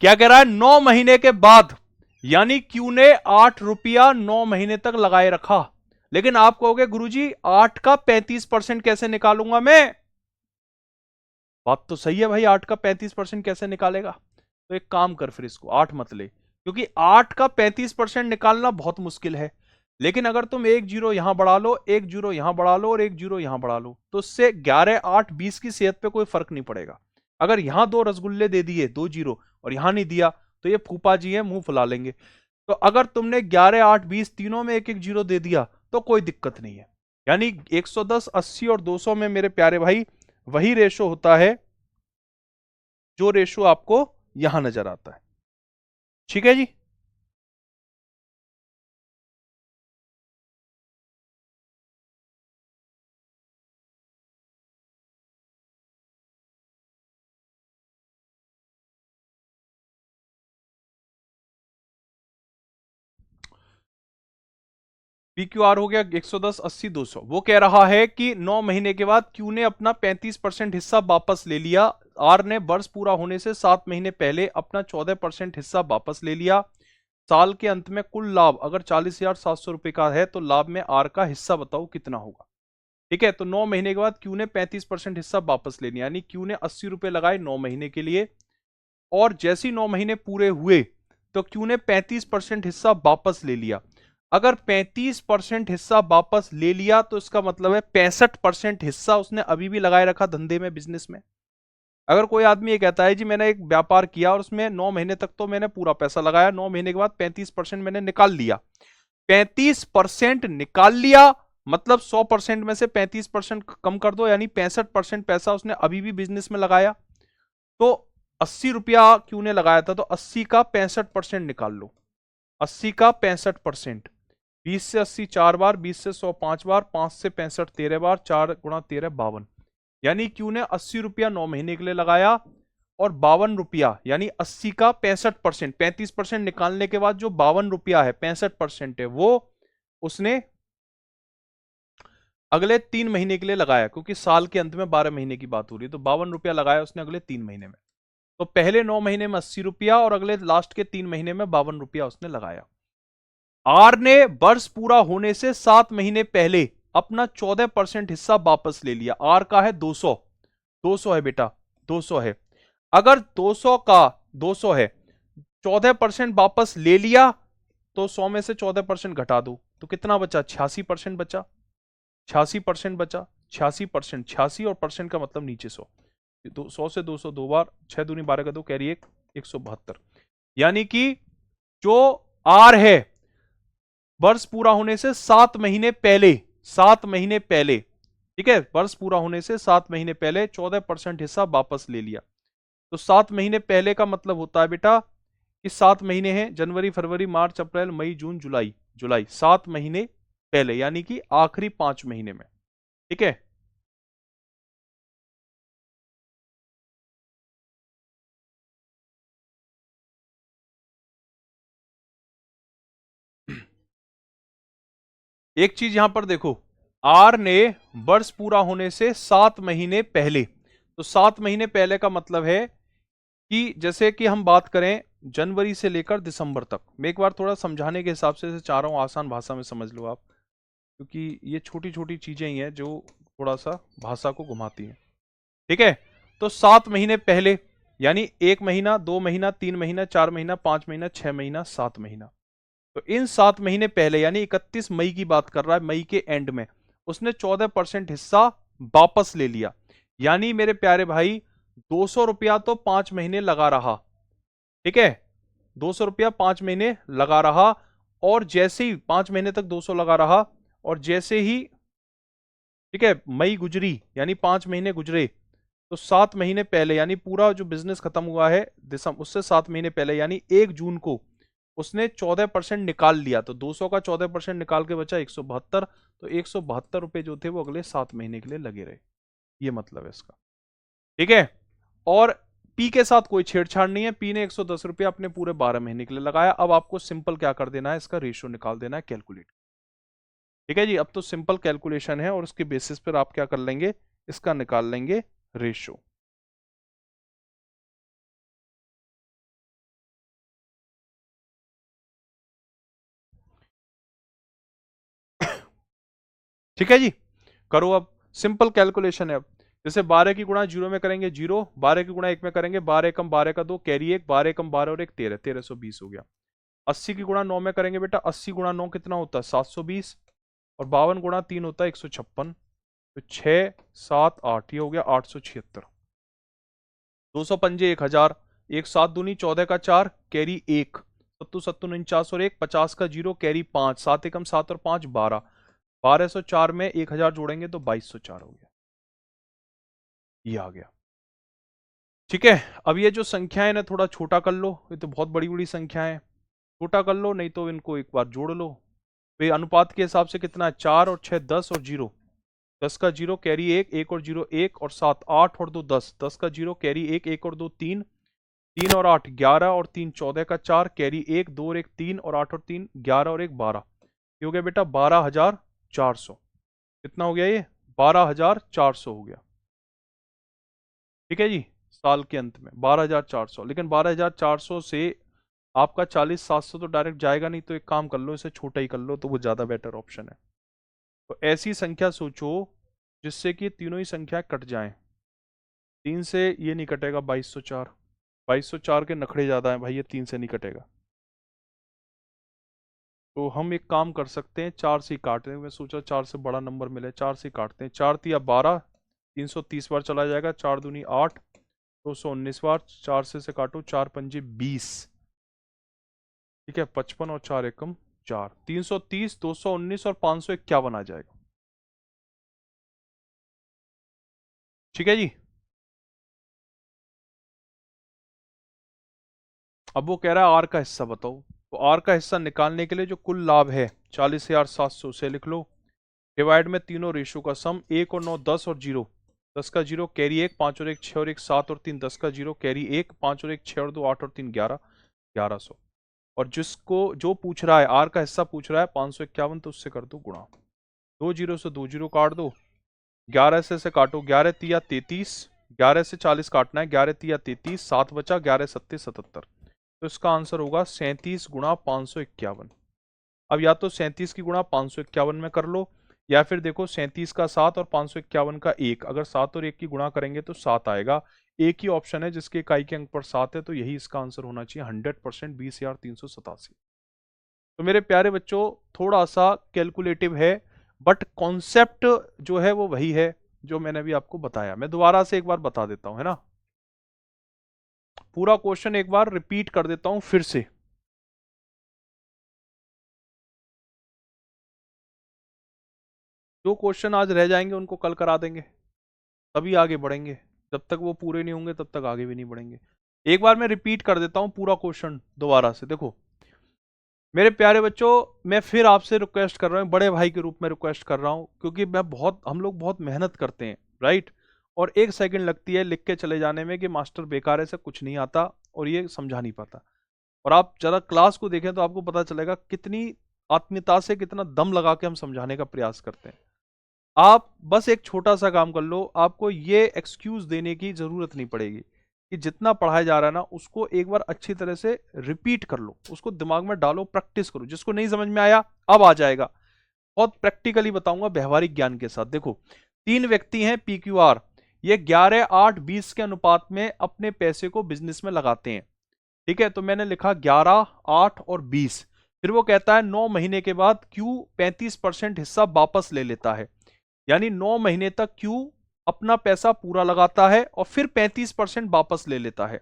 क्या कह रहा है? 9 महीने के बाद, यानी क्यू ने 8 रुपया 9 महीने तक लगाए रखा। लेकिन आप कहोगे गुरुजी 8 का 35% कैसे निकालूंगा मैं? बात तो सही है भाई, 8 का 35% कैसे निकालेगा? तो एक काम कर, फिर इसको 8 मत ले, क्योंकि 8 का 35% निकालना बहुत मुश्किल है। लेकिन अगर तुम एक जीरो यहां बढ़ा लो, एक जीरो यहां बढ़ा लो और एक जीरो यहां बढ़ा लो, तो उससे 11, 8, 20 की सेहत पे कोई फर्क नहीं पड़ेगा। अगर यहां 2 रसगुल्ले दे दिए, 2 जीरो, और यहां नहीं दिया, तो ये फूफा जी है, मुंह फुला लेंगे। तो अगर तुमने 11, 8, 20 तीनों में एक एक जीरो दे दिया तो कोई दिक्कत नहीं है। यानी 110, 80 और 200 में मेरे प्यारे भाई वही रेशो होता है जो रेशो आपको यहां नजर आता है। ठीक है जी। PQR हो गया 110, 80, 200। वो कह रहा है कि 9 महीने के बाद क्यू ने अपना 35% हिस्सा वापस ले लिया। आर ने वर्ष पूरा होने से 7 महीने पहले अपना 14% हिस्सा वापस ले लिया। साल के अंत में कुल लाभ अगर 40,700 रुपए का है तो लाभ में आर का हिस्सा बताओ कितना होगा। ठीक है, तो 9 महीने के बाद क्यू ने 35% हिस्सा वापस ले लिया, यानी क्यू ने 80 रुपए लगाए 9 महीने के लिए, और जैसे 9 महीने पूरे हुए तो क्यू ने 35% हिस्सा वापस ले लिया। अगर 35% हिस्सा वापस ले लिया तो इसका मतलब है 65% हिस्सा उसने अभी भी लगाए रखा धंधे में, बिजनेस में। अगर कोई आदमी ये कहता है जी मैंने एक व्यापार किया और उसमें 9 महीने तक तो मैंने पूरा पैसा लगाया, 9 महीने के बाद 35% मैंने निकाल लिया, 35% निकाल लिया मतलब 100% में से 35% कम कर दो, यानी 65% पैसा उसने अभी भी बिजनेस में लगाया। तो 80 रुपया क्यू ने लगाया था, तो 80 का 65% निकाल लो। 80 का 65%, 20 से 80 4 बार, 20 से 100 5 बार, 5 से 65 13 बार, 4 गुणा 13 52। यानी क्यू ने 80 रुपया 9 महीने के लिए लगाया, और 52 रुपया, यानी 80 का 65%, 35% निकालने के बाद जो 52 रुपया है, 65% है, वो उसने अगले 3 महीने के लिए लगाया, क्योंकि साल के अंत में 12 महीने की बात हो रही है। तो 52 रुपया लगाया उसने अगले 3 महीने में। तो पहले 9 महीने में 80 रुपया और अगले लास्ट के 3 महीने में 52 रुपया उसने लगाया। आर ने वर्ष पूरा होने से 7 महीने पहले अपना 14% हिस्सा वापस ले लिया। आर का है 200, 200 है बेटा, 200 है। अगर 200 का 200 है, 14% वापस ले लिया, तो 100 में से 14% घटा दो तो कितना बचा? 86% बचा। 86% बचा, 86%, 86 और परसेंट का मतलब नीचे 100। 100 से 200 2 बार, 6 दूनी 12 का 2 कैरी 1, 172। यानी कि जो आर है वर्ष पूरा होने से 7 महीने पहले, 7 महीने पहले, ठीक है, वर्ष पूरा होने से 7 महीने पहले 14% हिस्सा वापस ले लिया। तो 7 महीने पहले का मतलब होता है बेटा कि 7 महीने हैं, जनवरी फरवरी मार्च अप्रैल मई जून जुलाई, जुलाई 7 महीने पहले, यानी कि आखिरी 5 महीने में। ठीक है, एक चीज यहां पर देखो, आर ने वर्ष पूरा होने से 7 महीने पहले, तो 7 महीने पहले का मतलब है कि जैसे कि हम बात करें जनवरी से लेकर दिसंबर तक। मैं एक बार थोड़ा समझाने के हिसाब से चाह रहा हूं, आसान भाषा में समझ लो आप, क्योंकि ये छोटी छोटी चीजें ही हैं जो थोड़ा सा भाषा को घुमाती हैं। ठीक है, तो 7 महीने पहले यानी 1 महीना, 2 महीना, 3 महीना, 4 महीना, 5 महीना, 6 महीना, 7 महीना। तो इन 7 महीने पहले यानी 31 मई की बात कर रहा है, मई के एंड में उसने 14% हिस्सा वापस ले लिया। यानी मेरे प्यारे भाई 200 रुपया तो 5 महीने लगा रहा। ठीक है, 200 रुपया 5 महीने लगा रहा, और जैसे ही 5 महीने तक 200 लगा रहा, और जैसे ही ठीक है मई गुजरी यानी 5 महीने गुजरे, तो 7 महीने पहले यानी पूरा जो बिजनेस खत्म हुआ है दिसंबर, उससे 7 महीने पहले यानी 1 जून को उसने 14% निकाल लिया। तो 200 का 14% निकाल के बचा 172, तो 172 रुपए जो थे वो अगले 7 महीने के लिए लगे रहे। ये मतलब है इसका। ठीक है, और पी के साथ कोई छेड़छाड़ नहीं है, पी ने 110 रुपया अपने पूरे 12 महीने के लिए लगाया। अब आपको सिंपल क्या कर देना है, इसका रेशियो निकाल देना है, कैलकुलेट। ठीक है जी, अब तो सिंपल कैलकुलेशन है और उसके बेसिस पर आप क्या कर लेंगे, इसका निकाल लेंगे रेशियो। ठीक है जी, करो अब, सिंपल कैलकुलेशन है। अब जैसे 12 की गुणा 0 में करेंगे 0, 12 की गुणा 1 में करेंगे 12 एकम 12 का 2, कैरी 1, 12 एकम 12 और 1 13, 1320 हो गया। 80 की गुणा 9 में करेंगे बेटा, 80 गुणा 9 कितना होता है 720, और 52 गुणा 3 होता है 156, तो 6 7 8 ये हो गया 876। 200 पंजे 1000, 1 7 दूनी 14 का 4, कैरी 1, 7 7 49 और 1 50 का 0, कैरी 5, 7 एकम 7 और 5 12, 1204 में 1000 जोड़ेंगे तो 2204 हो गया। ये आ गया। ठीक है, अब ये जो संख्याएं ना थोड़ा छोटा कर लो, ये तो बहुत बड़ी बड़ी संख्याएं, छोटा कर लो, नहीं तो इनको एक बार जोड़ लो। तो अनुपात के हिसाब से कितना है, 4 और 6 10 और 0, 10 का 0 कैरी 1, 1 और 0 1 और 7 8 और 2 10, 10 का 0 कैरी 1, 1 और 2 3, 3 और 8 11 और 3 14 का 4, कैरी 1 2 और 1 3 और 8 और 3 11 और 1 12। ये हो गया बेटा 12,400। कितना हो गया ये, 12,400 हो गया। ठीक है जी, साल के अंत में 12,400। लेकिन 12,400 से आपका 40,700 तो डायरेक्ट जाएगा नहीं, तो एक काम कर लो, इसे छोटा ही कर लो, तो वो ज़्यादा बेटर ऑप्शन है। तो ऐसी संख्या सोचो जिससे कि तीनों ही संख्या कट जाएं। 3 से ये नहीं कटेगा, 2204, 2204 के नखड़े ज़्यादा हैं भाई, ये 3 से नहीं कटेगा। तो हम एक काम कर सकते हैं, 4 से ही काट दें। मैं सोचा 4 से बड़ा नंबर मिले, 4 से ही काटते हैं। 4 तिया 12, 330 बार चला जाएगा, 4 दूनी 8, 219 बार, 4 से काटो, 4 पंजे 20। ठीक है, 55 और 4 एकम 4, 330, 219 और 551 आ जाएगा। ठीक है जी, अब वो कह रहा है आर का हिस्सा बताओ। तो आर का हिस्सा निकालने के लिए जो कुल लाभ है 40,700 से लिख लो, डिवाइड में तीनों रेशो का सम, 1 और 9 10 और 0, 10 का 0 कैरी 1, 5 और 1 6 और 1 7 और 3 10 का 0 कैरी 1, 5 और 1 6 और 2 8 और 3 11, 1100। और जिसको जो पूछ रहा है आर का हिस्सा पूछ रहा है 551, तो उससे कर दो गुणा, 2 जीरो से 2 जीरो काट दो, 11 से काटो, 11 तिया 33, 11 से 40 काटना है, 11 तिया 33, 7 बचा, 11 सत्ते 77। तो इसका आंसर होगा 37 गुणा 551। अब या तो 37 की गुणा 551 में कर लो, या फिर देखो 37 का 7 और 551 का 1, अगर 7 और 1 की गुणा करेंगे तो 7 आएगा। एक ही ऑप्शन है जिसके इकाई के अंक पर 7 है, तो यही इसका आंसर होना चाहिए 100%, 20,387। तो मेरे प्यारे बच्चों, थोड़ा सा कैलकुलेटिव है, बट कॉन्सेप्ट जो है वो वही है जो मैंने अभी आपको बताया। मैं दोबारा से एक बार बता देता हूं, है ना, पूरा क्वेश्चन एक बार रिपीट कर देता हूं फिर से। जो क्वेश्चन आज रह जाएंगे उनको कल करा देंगे, तभी आगे बढ़ेंगे। जब तक वो पूरे नहीं होंगे तब तक आगे भी नहीं बढ़ेंगे। एक बार मैं रिपीट कर देता हूं पूरा क्वेश्चन दोबारा से। देखो मेरे प्यारे बच्चों, मैं फिर आपसे रिक्वेस्ट कर रहा हूं, बड़े भाई के रूप में रिक्वेस्ट कर रहा हूं, क्योंकि हम लोग बहुत मेहनत करते हैं, राइट, और 1 सेकंड लगती है लिख के चले जाने में कि मास्टर बेकार है, से कुछ नहीं आता और ये समझा नहीं पाता। और आप जरा क्लास को देखें तो आपको पता चलेगा कितनी आत्मीयता से, कितना दम लगा के हम समझाने का प्रयास करते हैं। आप बस एक छोटा सा काम कर लो, आपको ये एक्सक्यूज देने की जरूरत नहीं पड़ेगी कि जितना पढ़ाया जा रहा है ना उसको एक बार अच्छी तरह से रिपीट कर लो, उसको दिमाग में डालो, प्रैक्टिस करो। जिसको नहीं समझ में आया अब आ जाएगा। बहुत प्रैक्टिकली बताऊंगा व्यवहारिक ज्ञान के साथ। देखो, 3 व्यक्ति हैं PQR, ये 11, 8, 20 के अनुपात में अपने पैसे को बिजनेस में लगाते हैं। ठीक है, तो मैंने लिखा 11, 8 और 20। फिर वो कहता है 9 महीने के बाद Q 35% हिस्सा वापस ले लेता है, यानी 9 महीने तक Q अपना पैसा पूरा लगाता है और फिर 35% वापस ले लेता है।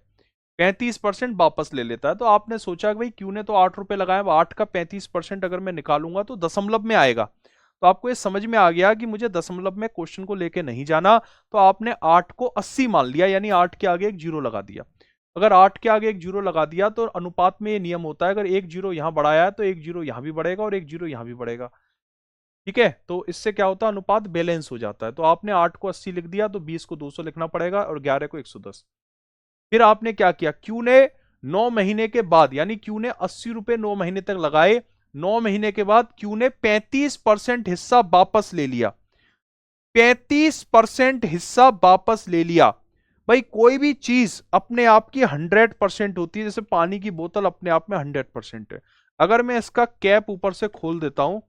35% वापस ले लेता है। तो आपने सोचा कि भाई Q ने तो 8 रुपए लगाए, अब 8 का 35% अगर मैं निकालूंगा तो दशमलव में आएगा। तो आपको ये समझ में आ गया कि मुझे दशमलव में क्वेश्चन को लेके नहीं जाना, तो आपने 8 को 80 मान लिया, यानी 8 के आगे एक जीरो लगा दिया। अगर 8 के आगे एक जीरो लगा दिया तो अनुपात में ये नियम होता है, अगर एक जीरो यहां बढ़ाया है तो एक जीरो यहां भी बढ़ेगा और एक जीरो यहां भी बढ़ेगा। ठीक है, तो इससे क्या होता है, अनुपात बैलेंस हो जाता है। तो आपने 8 को 80 लिख दिया, तो 20 को 200 लिखना पड़ेगा और 11 को 110। फिर आपने क्या किया, Q ने 9 महीने के बाद, यानी Q ने 80 रुपए 9 महीने तक लगाए, 9 महीने के बाद Q ने 35% हिस्सा वापस ले लिया। 35% हिस्सा वापस ले लिया। भाई कोई भी चीज अपने आप की 100% होती है, जैसे पानी की बोतल अपने आप में 100% है। अगर मैं इसका कैप ऊपर से खोल देता हूं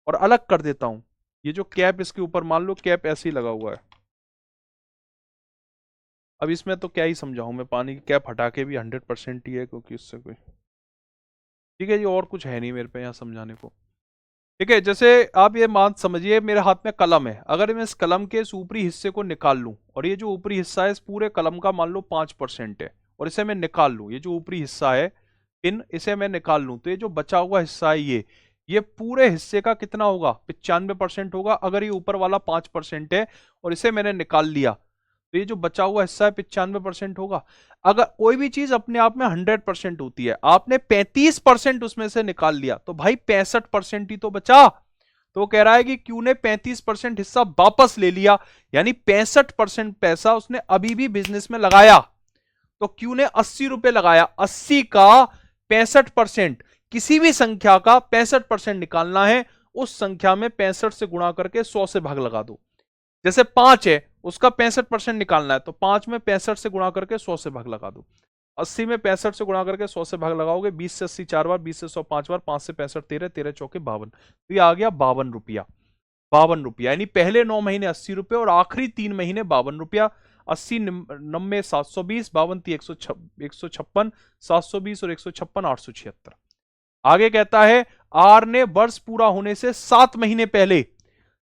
और अलग कर देता हूं, ये जो कैप इसके ऊपर, मान लो कैप ऐसे ही लगा हुआ है, अब इसमें तो क्या ही समझाऊं मैं, पानी की कैप हटा के भी 100% ही है, क्योंकि इससे कोई, ठीक है जी, और कुछ है नहीं मेरे पे यहाँ समझाने को। ठीक है, जैसे आप ये मान समझिए मेरे हाथ में कलम है, अगर मैं इस कलम के इस ऊपरी हिस्से को निकाल लूं, और ये जो ऊपरी हिस्सा है इस पूरे कलम का मान लो 5% है, और इसे मैं निकाल लूं, ये जो ऊपरी हिस्सा है पिन, इसे मैं निकाल लूं, तो ये जो बचा हुआ हिस्सा है ये पूरे हिस्से का कितना होगा, 95% होगा। अगर ये ऊपर वाला 5% है और इसे मैंने निकाल लिया, तो ये जो बचा हुआ हिस्सा है 95% होगा। अगर कोई भी चीज अपने आप में 100% होती है, आपने 35% उसमें से निकाल लिया, तो भाई 65% ही तो बचा। तो वो कह रहा है कि Q ने 35% हिस्सा वापस ले लिया, यानी 65% पैसा उसने अभी भी बिजनेस में लगाया। तो Q ने 80 रुपए लगाया, 80 का 65%, किसी भी संख्या का 65% निकालना है, उस संख्या में 65 से गुणा करके 100 से भाग लगा दो। जैसे 5 है, उसका 65% निकालना है, तो 5 में 65 से गुणा करके 100 से भाग लगा दो। 80 में 65 से गुणा करके 100 से भाग लगाओगे, 20 से 80 4 बार, 20 से 100 5 बार, 5 से 65 13, 13 चौके 52, तो ये आ गया 52 रुपया। 52 रुपया, यानी पहले 9 महीने 80 रुपये और आखिरी 3 महीने 52 रुपया। 80 90 720, 52 156, 720 और 156 876। आगे कहता है आर ने वर्ष पूरा होने से 7 महीने पहले,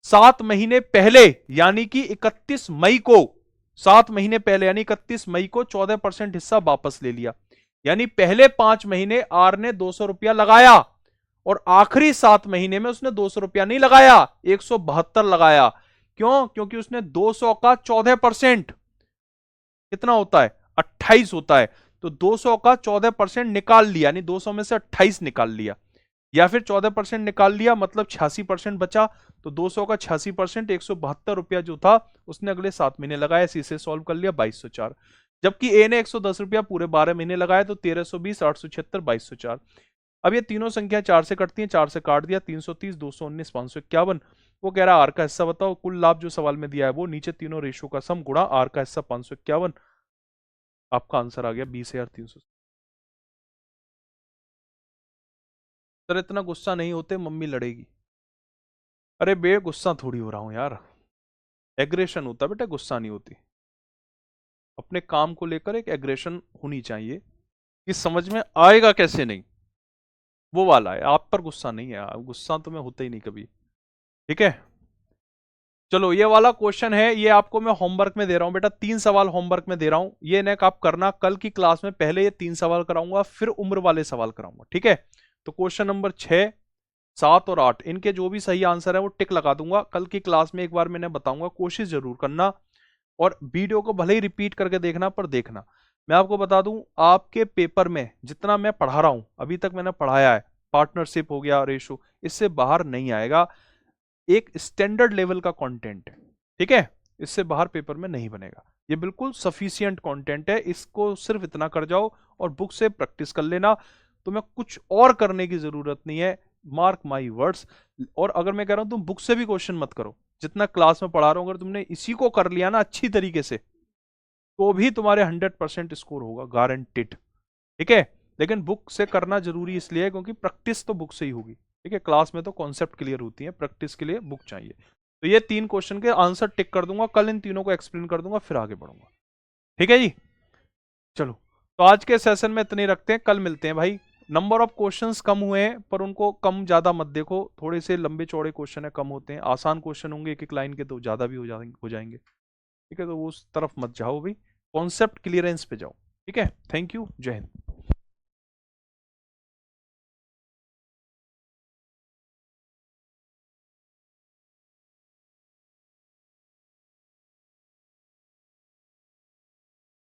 7 महीने पहले यानी कि 31 मई को, 7 महीने पहले यानी 31 मई को 14% हिस्सा वापस ले लिया। यानी पहले 5 महीने आर ने 200 रुपया लगाया और आखिरी 7 महीने में उसने 200 रुपया नहीं लगाया, 172 लगाया। क्यों? क्योंकि उसने 200 का 14% कितना होता है, 28 होता है, तो 200 का 14% निकाल लिया, यानी 200 में से 28 निकाल लिया, या फिर 14% निकाल लिया, मतलब 86% बचा। तो 200 का 86%, 172 रुपया जो था उसने अगले 7 महीने लगाया, इसी से सॉल्व कर लिया 2204। जबकि ए ने 110 रुपया पूरे 12 महीने लगाया, तो 1320, 876, 2204। अब ये तीनों संख्या 4 से कटती हैं, 4 से काट दिया, 330, 219, 551। वो कह रहा है आर का हिस्सा बताओ। कुल लाभ जो सवाल में दिया है वो, नीचे तीनों रेशो का सम गुणा आर का हिस्सा 551। आपका आंसर आ गया 20,300। सर इतना गुस्सा नहीं होते, मम्मी लड़ेगी। अरे बे गुस्सा थोड़ी हो रहा हूं यार, एग्रेशन होता बेटा, गुस्सा नहीं होती। अपने काम को लेकर एक एग्रेशन होनी चाहिए कि समझ में आएगा कैसे नहीं, वो वाला है। आप पर गुस्सा नहीं है, गुस्सा तो मैं होता ही नहीं कभी। ठीक है, चलो ये वाला क्वेश्चन है, ये आपको मैं होमवर्क में दे रहा हूं बेटा, 3 सवाल होमवर्क में दे रहा हूं। ये नेक आप करना, कल की क्लास में पहले ये 3 सवाल कराऊंगा, फिर उम्र वाले सवाल कराऊंगा। ठीक है, तो क्वेश्चन नंबर 6, 7 और 8, इनके जो भी सही आंसर है वो टिक लगा दूंगा। कल की क्लास में एक बार मैंने बताऊंगा, कोशिश जरूर करना, और वीडियो को भले ही रिपीट करके देखना, पर देखना। मैं आपको बता दूं, आपके पेपर में जितना मैं पढ़ा रहा हूं, अभी तक मैंने पढ़ाया है, पार्टनरशिप हो गया, रेशो, इससे बाहर नहीं आएगा। एक स्टैंडर्ड लेवल का कंटेंट है, ठीक है, इससे बाहर पेपर में नहीं बनेगा। ये बिल्कुल सफिशियंट कंटेंट है, इसको सिर्फ इतना कर जाओ और बुक से प्रैक्टिस कर लेना। तुम्हें कुछ और करने की जरूरत नहीं है, मार्क माई वर्ड्स। और अगर मैं कह रहा हूं तुम बुक से भी क्वेश्चन मत करो, जितना क्लास में पढ़ा रहा हूं अगर तुमने इसी को कर लिया ना अच्छी तरीके से, तो भी तुम्हारे 100% स्कोर होगा, गारंटेड। ठीक है, लेकिन बुक से करना जरूरी इसलिए है क्योंकि प्रैक्टिस तो बुक से ही होगी। ठीक है, क्लास में तो कॉन्सेप्ट क्लियर होती है, प्रैक्टिस के लिए बुक चाहिए। तो ये 3 क्वेश्चन के आंसर टिक कर दूंगा, कल इन तीनों को एक्सप्लेन कर दूंगा, फिर आगे बढ़ूंगा। ठीक है जी, चलो तो आज के सेशन में इतने रखते हैं, कल मिलते हैं भाई। नंबर ऑफ क्वेश्चंस कम हुए हैं, पर उनको कम ज्यादा मत देखो, थोड़े से लंबे चौड़े क्वेश्चन है, कम होते हैं। आसान क्वेश्चन होंगे एक एक लाइन के तो ज्यादा भी हो जाएंगे। ठीक है, तो उस तरफ मत जाओ भाई, कॉन्सेप्ट क्लियरेंस पे जाओ। ठीक है, थैंक यू, जय हिंद।